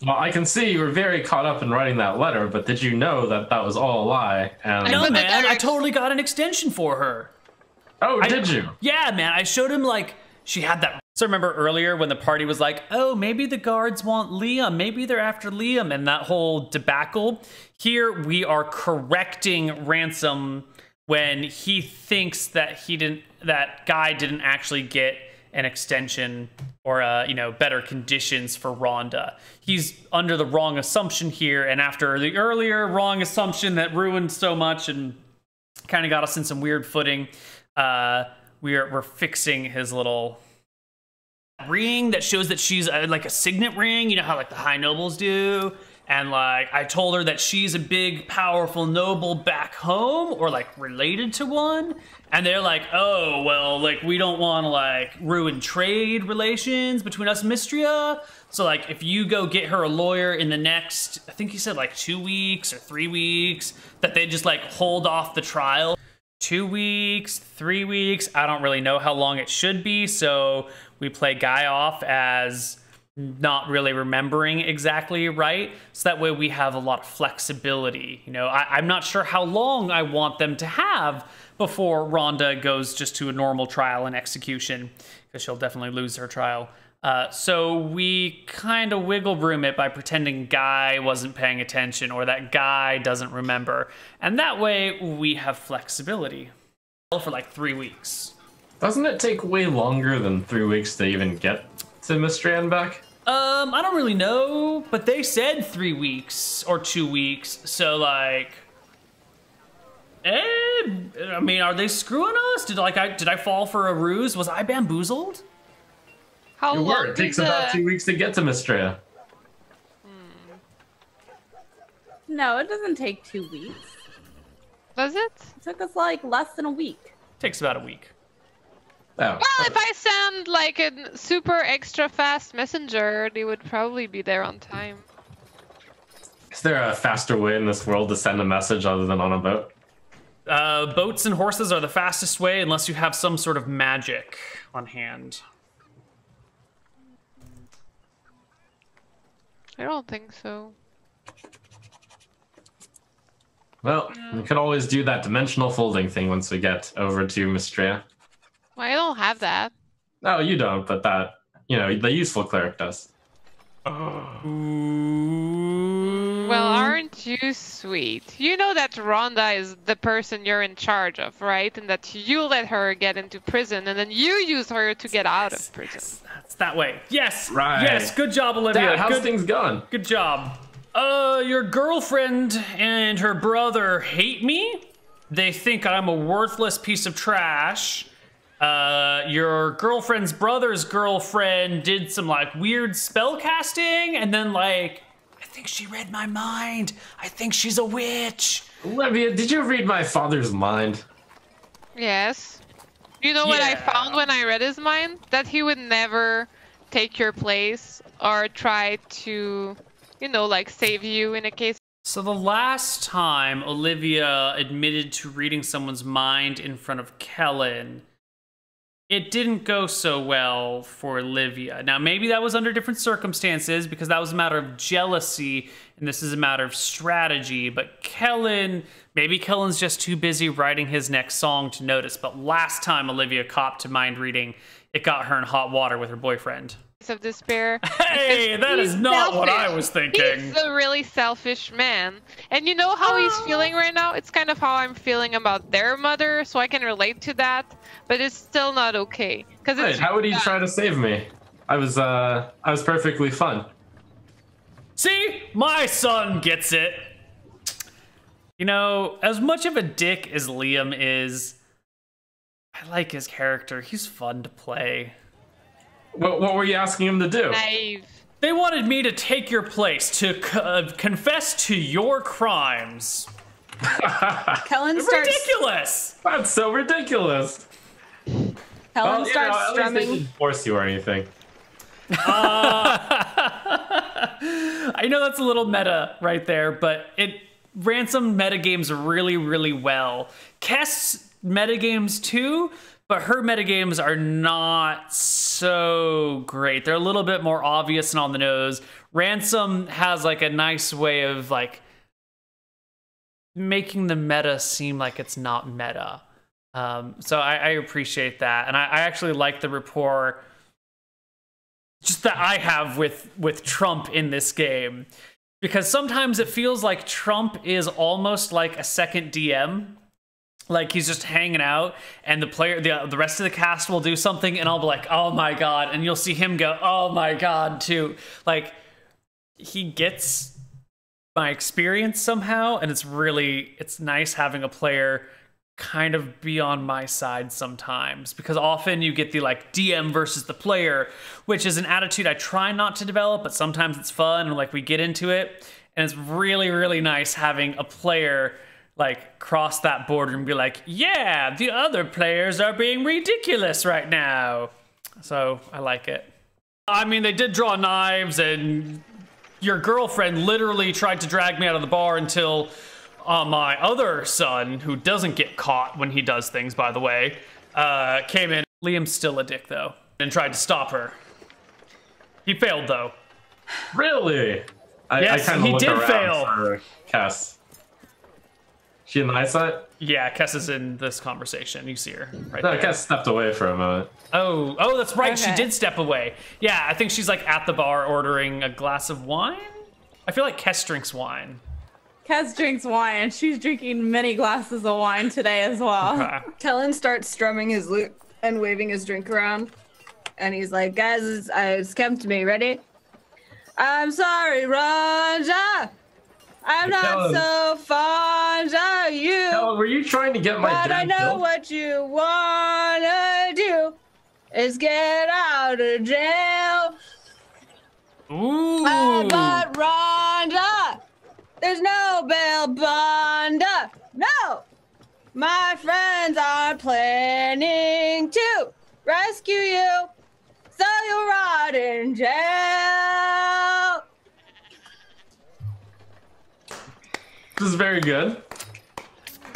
Well, I can see you were very caught up in writing that letter, but did you know that that was all a lie? And No, man, I totally got an extension for her. Oh, did you? Yeah, man, I showed him, like, she had that. So remember earlier when the party was like, oh, maybe the guards want Liam, maybe they're after Liam, and that whole debacle? Here we are correcting Ransom when he thinks that that guy didn't actually get an extension or better conditions for Rhonda. He's under the wrong assumption here, and after the earlier wrong assumption that ruined so much and kind of got us in some weird footing, we're fixing his little ring that shows that she's like a signet ring, you know how like the high nobles do. And like I told her that she's a big powerful noble back home or like related to one, and they're like, oh well, like we don't want to like ruin trade relations between us and Mystria, so like if you go get her a lawyer in the next, I think he said like 2 weeks or 3 weeks, that they just like hold off the trial. 2 weeks, 3 weeks, I don't really know how long it should be, so we play Guy off as not really remembering exactly right, so that way we have a lot of flexibility. You know, I'm not sure how long I want them to have before Rhonda goes just to a normal trial and execution, because she'll definitely lose her trial. So we kind of wiggle room it by pretending Guy wasn't paying attention or that Guy doesn't remember, and that way we have flexibility for like 3 weeks. Doesn't it take way longer than 3 weeks to even get to Mystria and back? I don't really know, but they said 3 weeks or 2 weeks, so like, I mean, are they screwing us? Did I fall for a ruse? Was I bamboozled? How You long were. It takes about 2 weeks to get to Mystria. No, it doesn't take 2 weeks. Does it? It took us like less than a week. Takes about a week. Oh. Well, if I send like a super extra fast messenger, they would probably be there on time. Is there a faster way in this world to send a message other than on a boat? Boats and horses are the fastest way unless you have some sort of magic on hand. I don't think so. Well, we could always do that dimensional folding thing once we get over to Mystria. Well, I don't have that. No, you don't, but that, you know, the useful cleric does. Well, aren't you sweet? You know that Rhonda is the person you're in charge of, right? And that you let her get into prison, and then you use her to get out of prison. That's that way. Yes. Right. Yes. Good job, Olivia. Dad, how's things going? Good job. Your girlfriend and her brother hate me. They think I'm a worthless piece of trash. Your girlfriend's brother's girlfriend did some like weird spell casting, and then like, I think she read my mind. I think she's a witch. Olivia, did you read my father's mind? Yes. You know what I Yeah. found when I read his mind? That he would never take your place or try to, you know, like save you in a case. So the last time Olivia admitted to reading someone's mind in front of Kellen, it didn't go so well for Olivia. Now, maybe that was under different circumstances because that was a matter of jealousy and this is a matter of strategy. But Kellen, maybe Kellen's just too busy writing his next song to notice. But last time Olivia copped to mind reading, it got her in hot water with her boyfriend. Of despair. Hey, that is He's not what I selfish. was thinking. He's a really selfish man. And you know how he's feeling right now? It's kind of how I'm feeling about their mother, so I can relate to that, but it's still not okay. Because Wait, how would he try to save me? I was perfectly fun. See? My son gets it. You know, as much of a dick as Liam is, I like his character. He's fun to play. What were you asking him to do? naive. They wanted me to take your place, to confess to your crimes. Kellen starts. Ridiculous. That's so ridiculous. Kellen starts at least they strumming. didn't force you or anything. I know that's a little meta right there, but Ransom metagames really, really well. Kess metagames too, but her metagames are not so great. They're a little bit more obvious and on the nose. Ransom has like a nice way of like making the meta seem like it's not meta. So I appreciate that. And I actually like the rapport just that I have with Trump in this game. Because sometimes it feels like Trump is almost like a second DM. Like he's just hanging out and the rest of the cast will do something and I'll be like, oh my God. And you'll see him go, oh my God too. Like he gets my experience somehow. And it's nice having a player kind of be on my side sometimes, because often you get the like DM versus the player, which is an attitude I try not to develop, but sometimes it's fun and like we get into it, and it's really, really nice having a player like cross that border and be like, yeah, the other players are being ridiculous right now. So I like it. I mean, they did draw knives and your girlfriend literally tried to drag me out of the bar until my other son, who doesn't get caught when he does things, by the way, came in. Liam's still a dick, though, and tried to stop her. He failed, though. Really? Yes, I he look did around fail. For Cass. She in the eyesight? Yeah, Kess is in this conversation. You see her right No, there. Cass stepped away for a moment. Oh, that's right. She Okay. did step away. Yeah, I think she's like at the bar ordering a glass of wine. I feel like Kess drinks wine. Kez drinks wine. She's drinking many glasses of wine today as well. Kellen starts strumming his lute and waving his drink around. And he's like, guys, it's come to me. Ready? I'm sorry, Ranja. I'm not Kellen. so fond of you. Kellen, were you trying to get my But I dad know killed? what you wanna do is get out of jail. Ooh. But Rhonda, there's no bail bond. No, my friends are planning to rescue you, so you'll rot in jail. This is very good.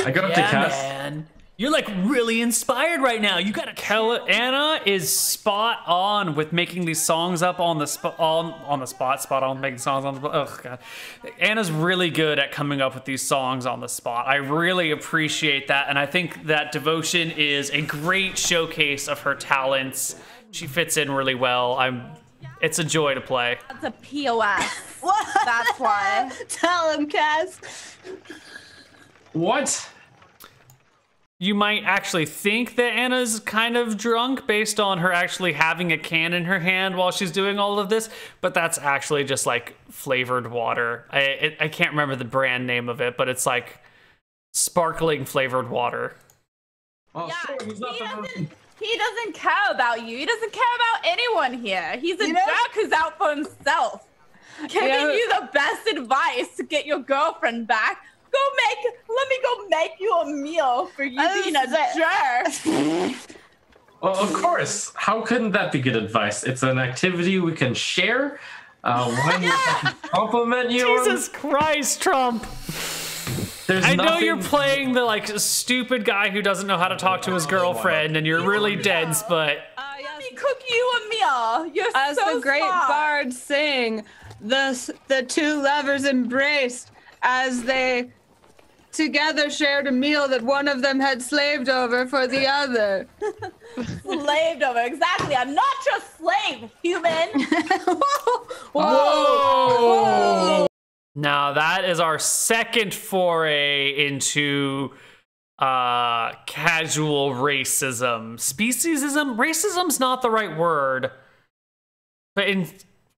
I go up to Yeah, Cass. man. You're like really inspired right now. You gotta Anna is spot on with making these songs up on the spot, spot on making songs on the spot. Oh God. Anna's really good at coming up with these songs on the spot. I really appreciate that. And I think that Devotion is a great showcase of her talents. She fits in really well. It's a joy to play. That's a POS. That's why. Tell him, Cass. What? You might actually think that Anna's kind of drunk based on her actually having a can in her hand while she's doing all of this, but that's actually just like flavored water. I can't remember the brand name of it, but it's like sparkling flavored water. Oh, Yeah, sure, he's not the one. He doesn't care about you. He doesn't care about anyone here. He's a You know- jerk who's out for himself. Giving you the best advice to get your girlfriend back. Let me go make you a meal for you being a jerk. Well, of course. How couldn't that be good advice? It's an activity we can share. One I can compliment you on. Jesus Christ, Trump! There's I know nothing- you're playing the like stupid guy who doesn't know how to talk to his girlfriend, and you're really dense, but Let me cook you a meal. You're As so the great smart. bards sing, the two lovers embraced as they together shared a meal that one of them had slaved over for the other. Slaved over. Exactly. I'm not your slave, human. whoa! Now that is our second foray into casual racism. Speciesism? Racism's not the right word. But in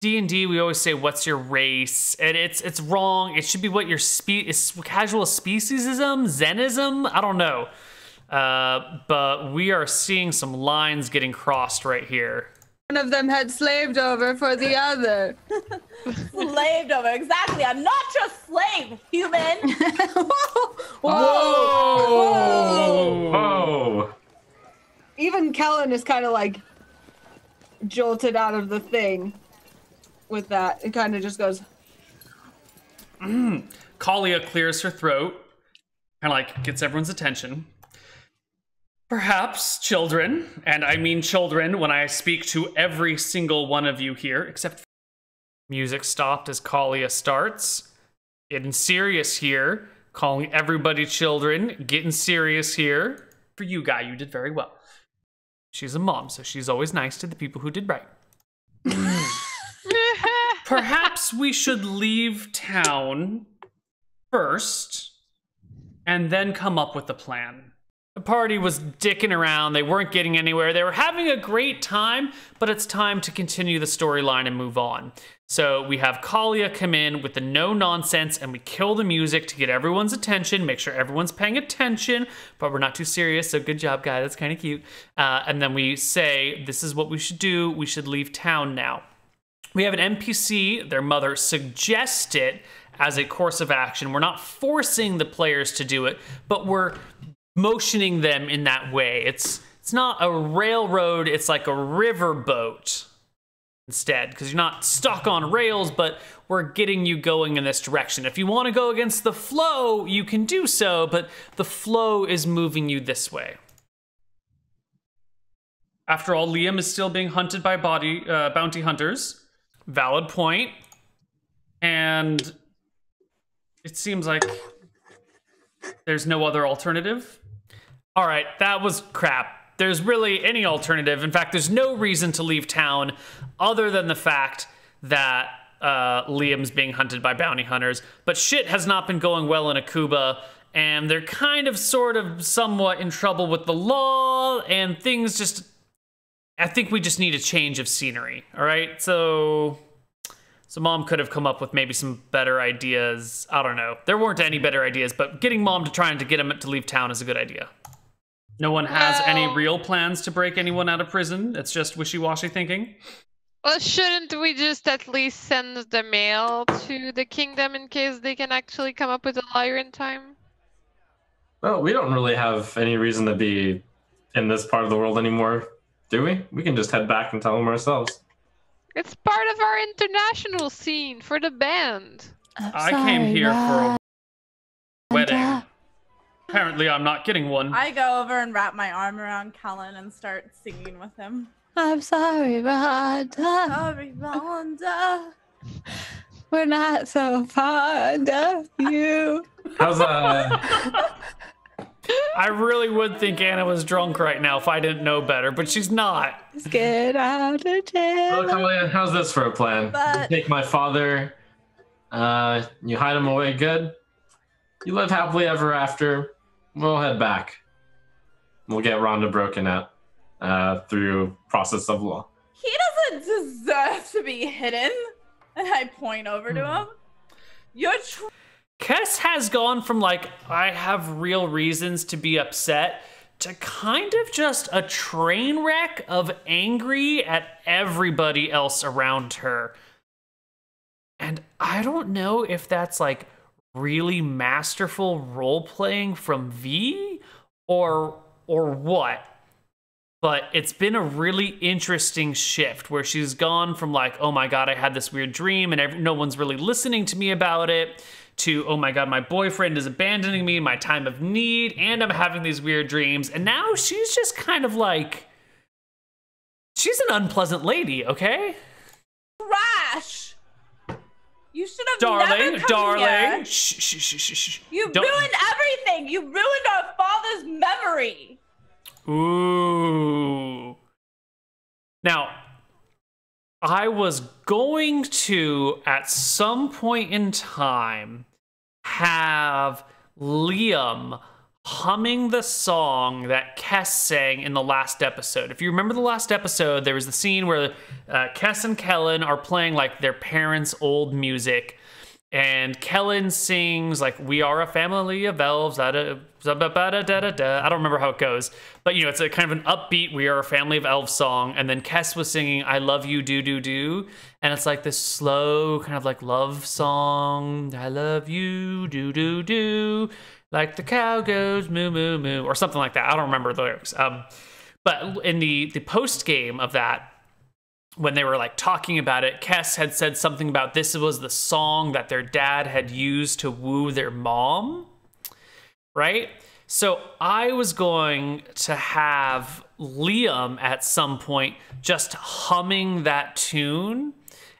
D&D, we always say, what's your race? And it's wrong. It should be what your is casual speciesism? Zenism? I don't know. But we are seeing some lines getting crossed right here. One of them had slaved over for the other. Slaved over. Exactly. I'm not your slave, human. Whoa! Whoa! Even Kellen is kind of like jolted out of the thing with that. It kind of just goes. Kalia clears her throat, kind of like gets everyone's attention. Perhaps children, and I mean children when I speak to every single one of you here, except music stopped as Kalia starts. Getting serious here, calling everybody children, getting serious here. For you, Guy, you did very well. She's a mom, so she's always nice to the people who did right. Perhaps we should leave town first, and then come up with a plan. The party was dicking around, they weren't getting anywhere, they were having a great time, but it's time to continue the storyline and move on. So we have Kalia come in with the no nonsense and we kill the music to get everyone's attention, make sure everyone's paying attention, but we're not too serious, so good job, guy, that's kind of cute. And then we say, this is what we should do, we should leave town now. We have an NPC, their mother suggests it as a course of action. We're not forcing the players to do it, but we're motioning them in that way. It's not a railroad, it's like a riverboat instead, because you're not stuck on rails, but we're getting you going in this direction. If you want to go against the flow, you can do so, but the flow is moving you this way. After all, Liam is still being hunted by bounty hunters. Valid point. And it seems like there's no other alternative. All right, that was crap. There's really any alternative. In fact, there's no reason to leave town other than the fact that Liam's being hunted by bounty hunters. But shit has not been going well in Akuba, and they're kind of sort of somewhat in trouble with the law, and things just... I think we just need a change of scenery, all right? So Mom could have come up with maybe some better ideas. I don't know. There weren't any better ideas, but getting Mom to trying to get him to leave town is a good idea. No one has any real plans to break anyone out of prison. It's just wishy-washy thinking. Well, shouldn't we just at least send the mail to the kingdom in case they can actually come up with a liar in time? Well, we don't really have any reason to be in this part of the world anymore, do we? We can just head back and tell them ourselves. It's part of our international scene for the band. I came here for a wedding. Apparently, I'm not getting one. I go over and wrap my arm around Kellen and start singing with him. I'm sorry, Rhonda. Sorry, Rhonda. We're not so fond of you. How's I really would think Anna was drunk right now if I didn't know better, but she's not. Let's get out of jail. Well, Kalia, how's this for a plan? But... You take my father, you hide him away good. You live happily ever after. We'll head back. We'll get Rhonda broken out through process of law. He doesn't deserve to be hidden. And I point over to him. You're Kess has gone from like, I have real reasons to be upset, to kind of just a train wreck of angry at everybody else around her. And I don't know if that's like really masterful role-playing from V or what. But it's been a really interesting shift where she's gone from like, oh my God, I had this weird dream and no one's really listening to me about it, to, oh my God, my boyfriend is abandoning me in my time of need, and I'm having these weird dreams. And now she's just kind of like, she's an unpleasant lady, okay? trash. You should have never come here. Shh. You ruined everything. You ruined our father's memory. Ooh. Now, I was going to, at some point in time, have Liam humming the song that Kess sang in the last episode. If you remember the last episode, there was the scene where Kess and Kellen are playing like their parents' old music, And Kellen sings like "We are a family of elves." I don't remember how it goes, but you know, it's a kind of an upbeat "We are a family of elves" song. And then Kess was singing "I love you, do do do," and it's like this slow kind of like love song. I love you, do do do, like the cow goes moo moo moo, or something like that. I don't remember the lyrics. But in the post game of that, when they were like talking about it, Kess had said something about this was the song that their dad had used to woo their mom, right? So I was going to have Liam at some point just humming that tune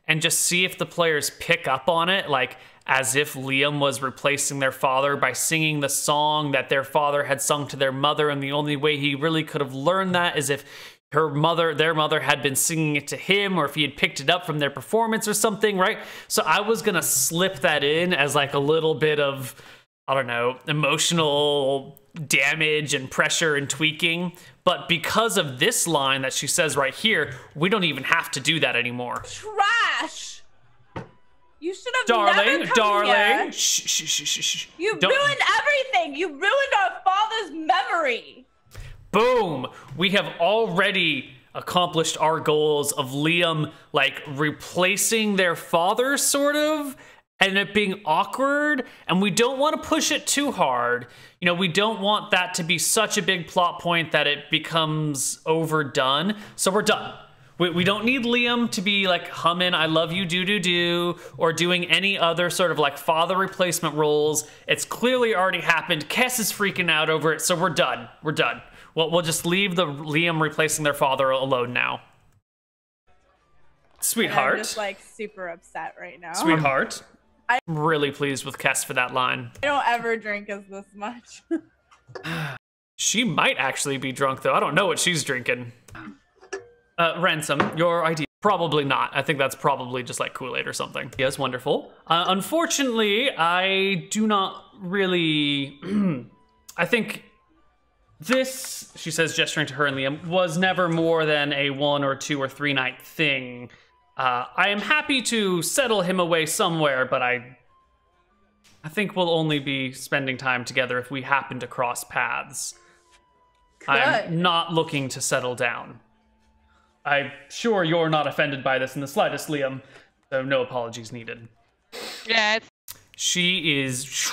and just see if the players pick up on it, like as if Liam was replacing their father by singing the song that their father had sung to their mother, and the only way he really could have learned that is if their mother had been singing it to him, or if he had picked it up from their performance or something, right? So I was gonna slip that in as like a little bit of, I don't know, emotional damage and pressure and tweaking. But because of this line that she says right here, we don't even have to do that anymore. Trash! You should have never come here. Shh. You ruined everything. You ruined our father's memory. Boom! We have already accomplished our goals of Liam, like, replacing their father, sort of, and it being awkward, and we don't want to push it too hard. You know, we don't want that to be such a big plot point that it becomes overdone, so we're done. We don't need Liam to be, like, humming I love you, do do do, or doing any other sort of, like, father replacement roles. It's clearly already happened. Kess is freaking out over it, so we're done. We're done. We'll just leave the Liam replacing their father alone now. Sweetheart. I'm just like super upset right now. Sweetheart. I'm really pleased with Kess for that line. I don't ever drink as this much. She might actually be drunk though. I don't know what she's drinking. Ransom, your idea. Probably not. I think that's probably just like Kool-Aid or something. Yes, wonderful. Unfortunately, I do not really... I think... This, she says, gesturing to her and Liam, was never more than a 1 or 2 or 3 night thing. I am happy to settle him away somewhere, but I think we'll only be spending time together if we happen to cross paths. I'm not looking to settle down. I'm sure you're not offended by this in the slightest, Liam, so no apologies needed. Yeah. She is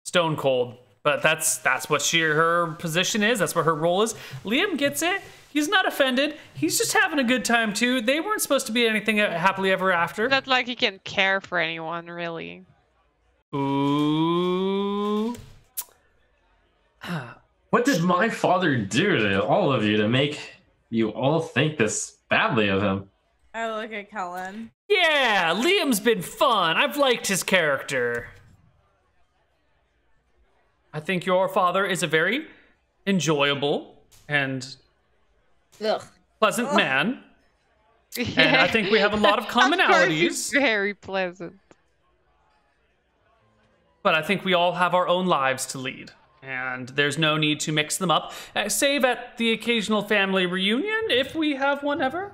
stone cold. But that's what her position is. That's what her role is. Liam gets it. He's not offended. He's just having a good time too. They weren't supposed to be anything happily ever after. Not like he can care for anyone, really. Ooh. What did my father do to all of you to make you all think this badly of him? I look at Kellen. Yeah, Liam's been fun. I've liked his character. I think your father is a very enjoyable and pleasant man. Yeah. And I think we have a lot of commonalities. Of course he's very pleasant. But I think we all have our own lives to lead. And there's no need to mix them up, save at the occasional family reunion, if we have one ever.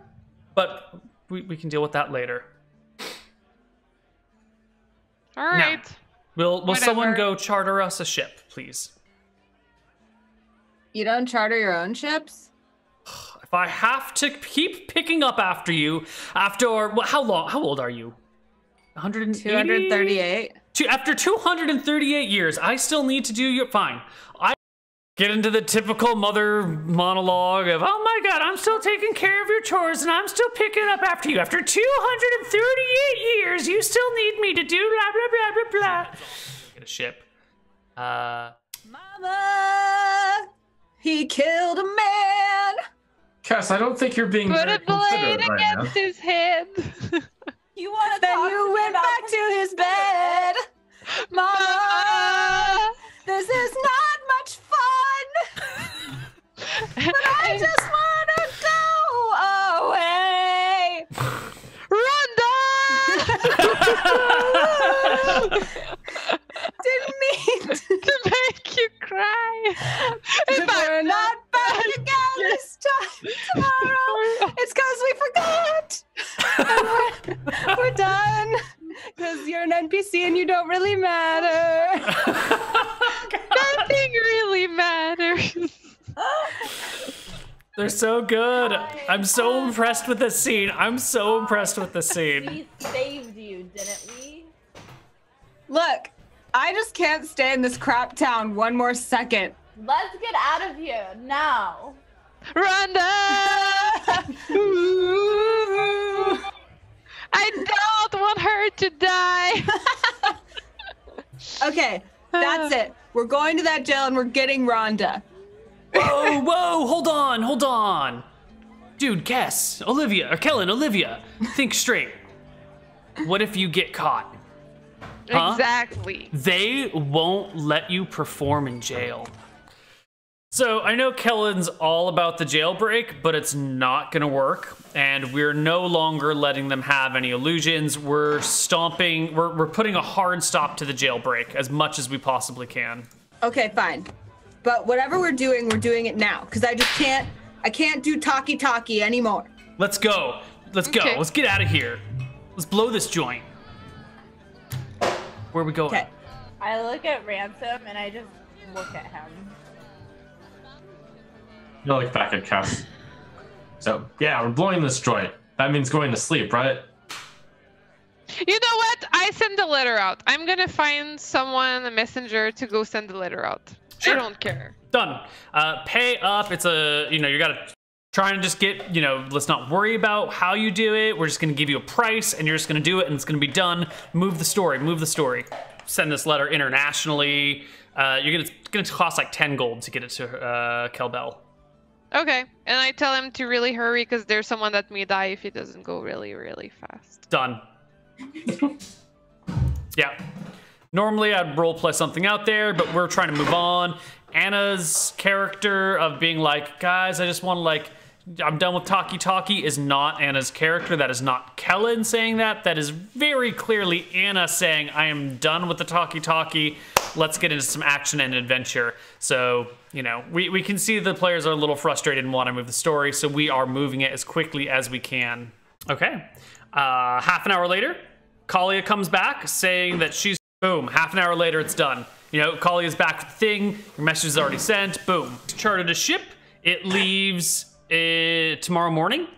But we can deal with that later. All right. Now, will someone go charter us a ship, please? You don't charter your own ships? If I have to keep picking up after you, how old are you? 180? 238. After 238 years, I still need to do your... Fine. I get into the typical mother monologue of, oh my god, I'm still taking care of your chores and I'm still picking up after you. After 238 years, you still need me to do blah, blah, blah, blah, blah. Get a ship. Mama, he killed a man. Cass, I don't think you're being Put very a blade considerate right now. against his head. You want to Then talk you to me went about back to his bed. Mama, this is not much fun. But I just want to go away. Rhonda! Didn't mean To make you cry. if we're not back again this time tomorrow, it's because we forgot. And we're done. Because you're NPC and you don't really matter. Nothing really matters. They're so good. I'm so impressed with this scene. I'm so impressed with this scene. We saved you, didn't we? Look, I just can't stay in this crap town one more second. Let's get out of here now. Rhonda! I don't want her to die. Okay, that's it. We're going to that jail and we're getting Rhonda. Whoa, whoa, hold on. Dude, Kess, Olivia, or Kellen, Olivia, think straight. What if you get caught? Huh? Exactly. They won't let you perform in jail. So I know Kellen's all about the jailbreak, but it's not gonna work. And we're no longer letting them have any illusions. We're putting a hard stop to the jailbreak as much as we possibly can. Okay, fine. But whatever we're doing it now. Because I can't do talkie anymore. Let's go. Let's go. Okay. Let's get out of here. Let's blow this joint. Where are we going? Okay. I look at Ransom and I just look at him. You look back at Cass. So, yeah, we're blowing this joint. That means going to sleep, right? You know what? I send the letter out. I'm gonna find someone, a messenger, to go send the letter out. Sure. I don't care. Done. Pay up. It's you gotta try and just get, let's not worry about how you do it. We're just gonna give you a price and you're just gonna do it and it's gonna be done. Move the story. Send this letter internationally. It's gonna cost like 10 gold to get it to Kelbel. Okay, and I tell him to really hurry because there's someone that may die if he doesn't go really, really fast. Done. Yeah. Normally I'd roleplay something out there, but we're trying to move on. Anna's character of being like, guys, I just want to I'm done with talkie is not Anna's character. That is not Kellen saying that. That is very clearly Anna saying, I am done with the talkie. Let's get into some action and adventure. So, we can see the players are a little frustrated and want to move the story, so we are moving it as quickly as we can. Okay. Half an hour later, Kalia comes back saying that she's, boom, half an hour later, it's done. Kalia's back with the thing, your message is already sent, boom. Chartered a ship, it leaves tomorrow morning,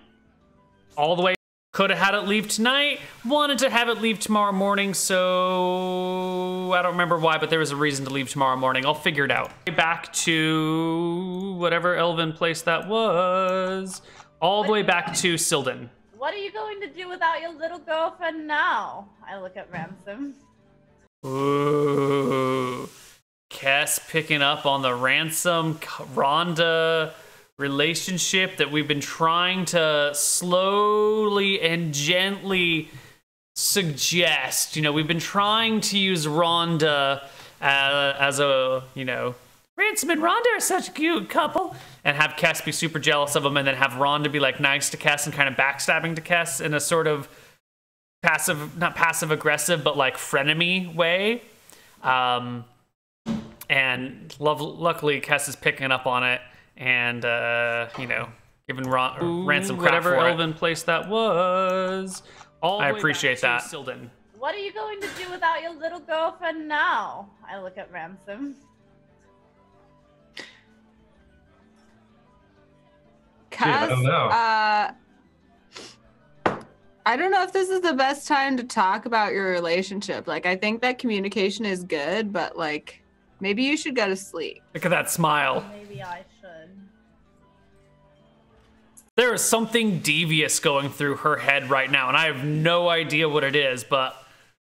all the way. Could have had it leave tonight, wanted to have it leave tomorrow morning, so I don't remember why, but there was a reason to leave tomorrow morning. I'll figure it out. Back to whatever elven place that was, all the way back to Silden. What are you going to do without your little girlfriend now? I look at Ransom. Ooh, Kess picking up on the Ransom Rhonda relationship that we've been trying to slowly and gently suggest. We've been trying to use Rhonda as a, Ransom and Rhonda are such a cute couple, and have Kess be super jealous of him, and then have Rhonda be nice to Kess and kind of backstabbing to Kess in a sort of not passive aggressive, but frenemy way. And luckily Kess is picking up on it. And, giving Ransom crap whatever for elven place that was. I appreciate that. Silden. What are you going to do without your little girlfriend now? I look at Ransom. Cass, I don't know. I don't know if this is the best time to talk about your relationship. I think that communication is good, but maybe you should go to sleep. Look at that smile. Maybe I should. There is something devious going through her head right now, and I have no idea what it is, but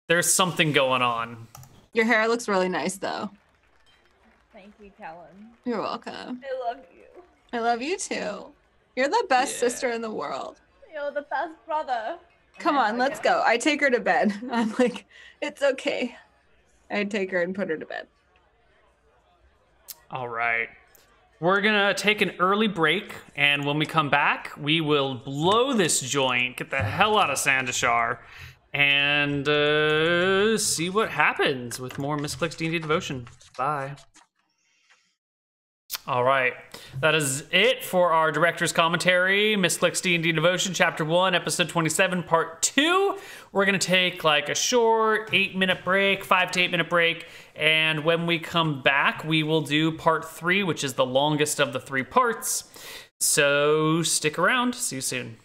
there's something going on. Your hair looks really nice, though. Thank you, Kellen. You're welcome. I love you. I love you, too. You're the best sister in the world. You're the best brother. Come on, let's go. I take her to bed. I'm it's okay. I take her and put her to bed. All right. We're gonna take an early break, and when we come back, we will blow this joint, get the hell out of Sandashar, and see what happens with more Misclicks D&D Devotion. Bye. All right, that is it for our director's commentary, Misclick's D&D Devotion, Chapter 1, Episode 27, Part 2. We're going to take like a short 8-minute break, 5 to 8 minute break, and when we come back, we will do Part 3, which is the longest of the 3 parts. So stick around. See you soon.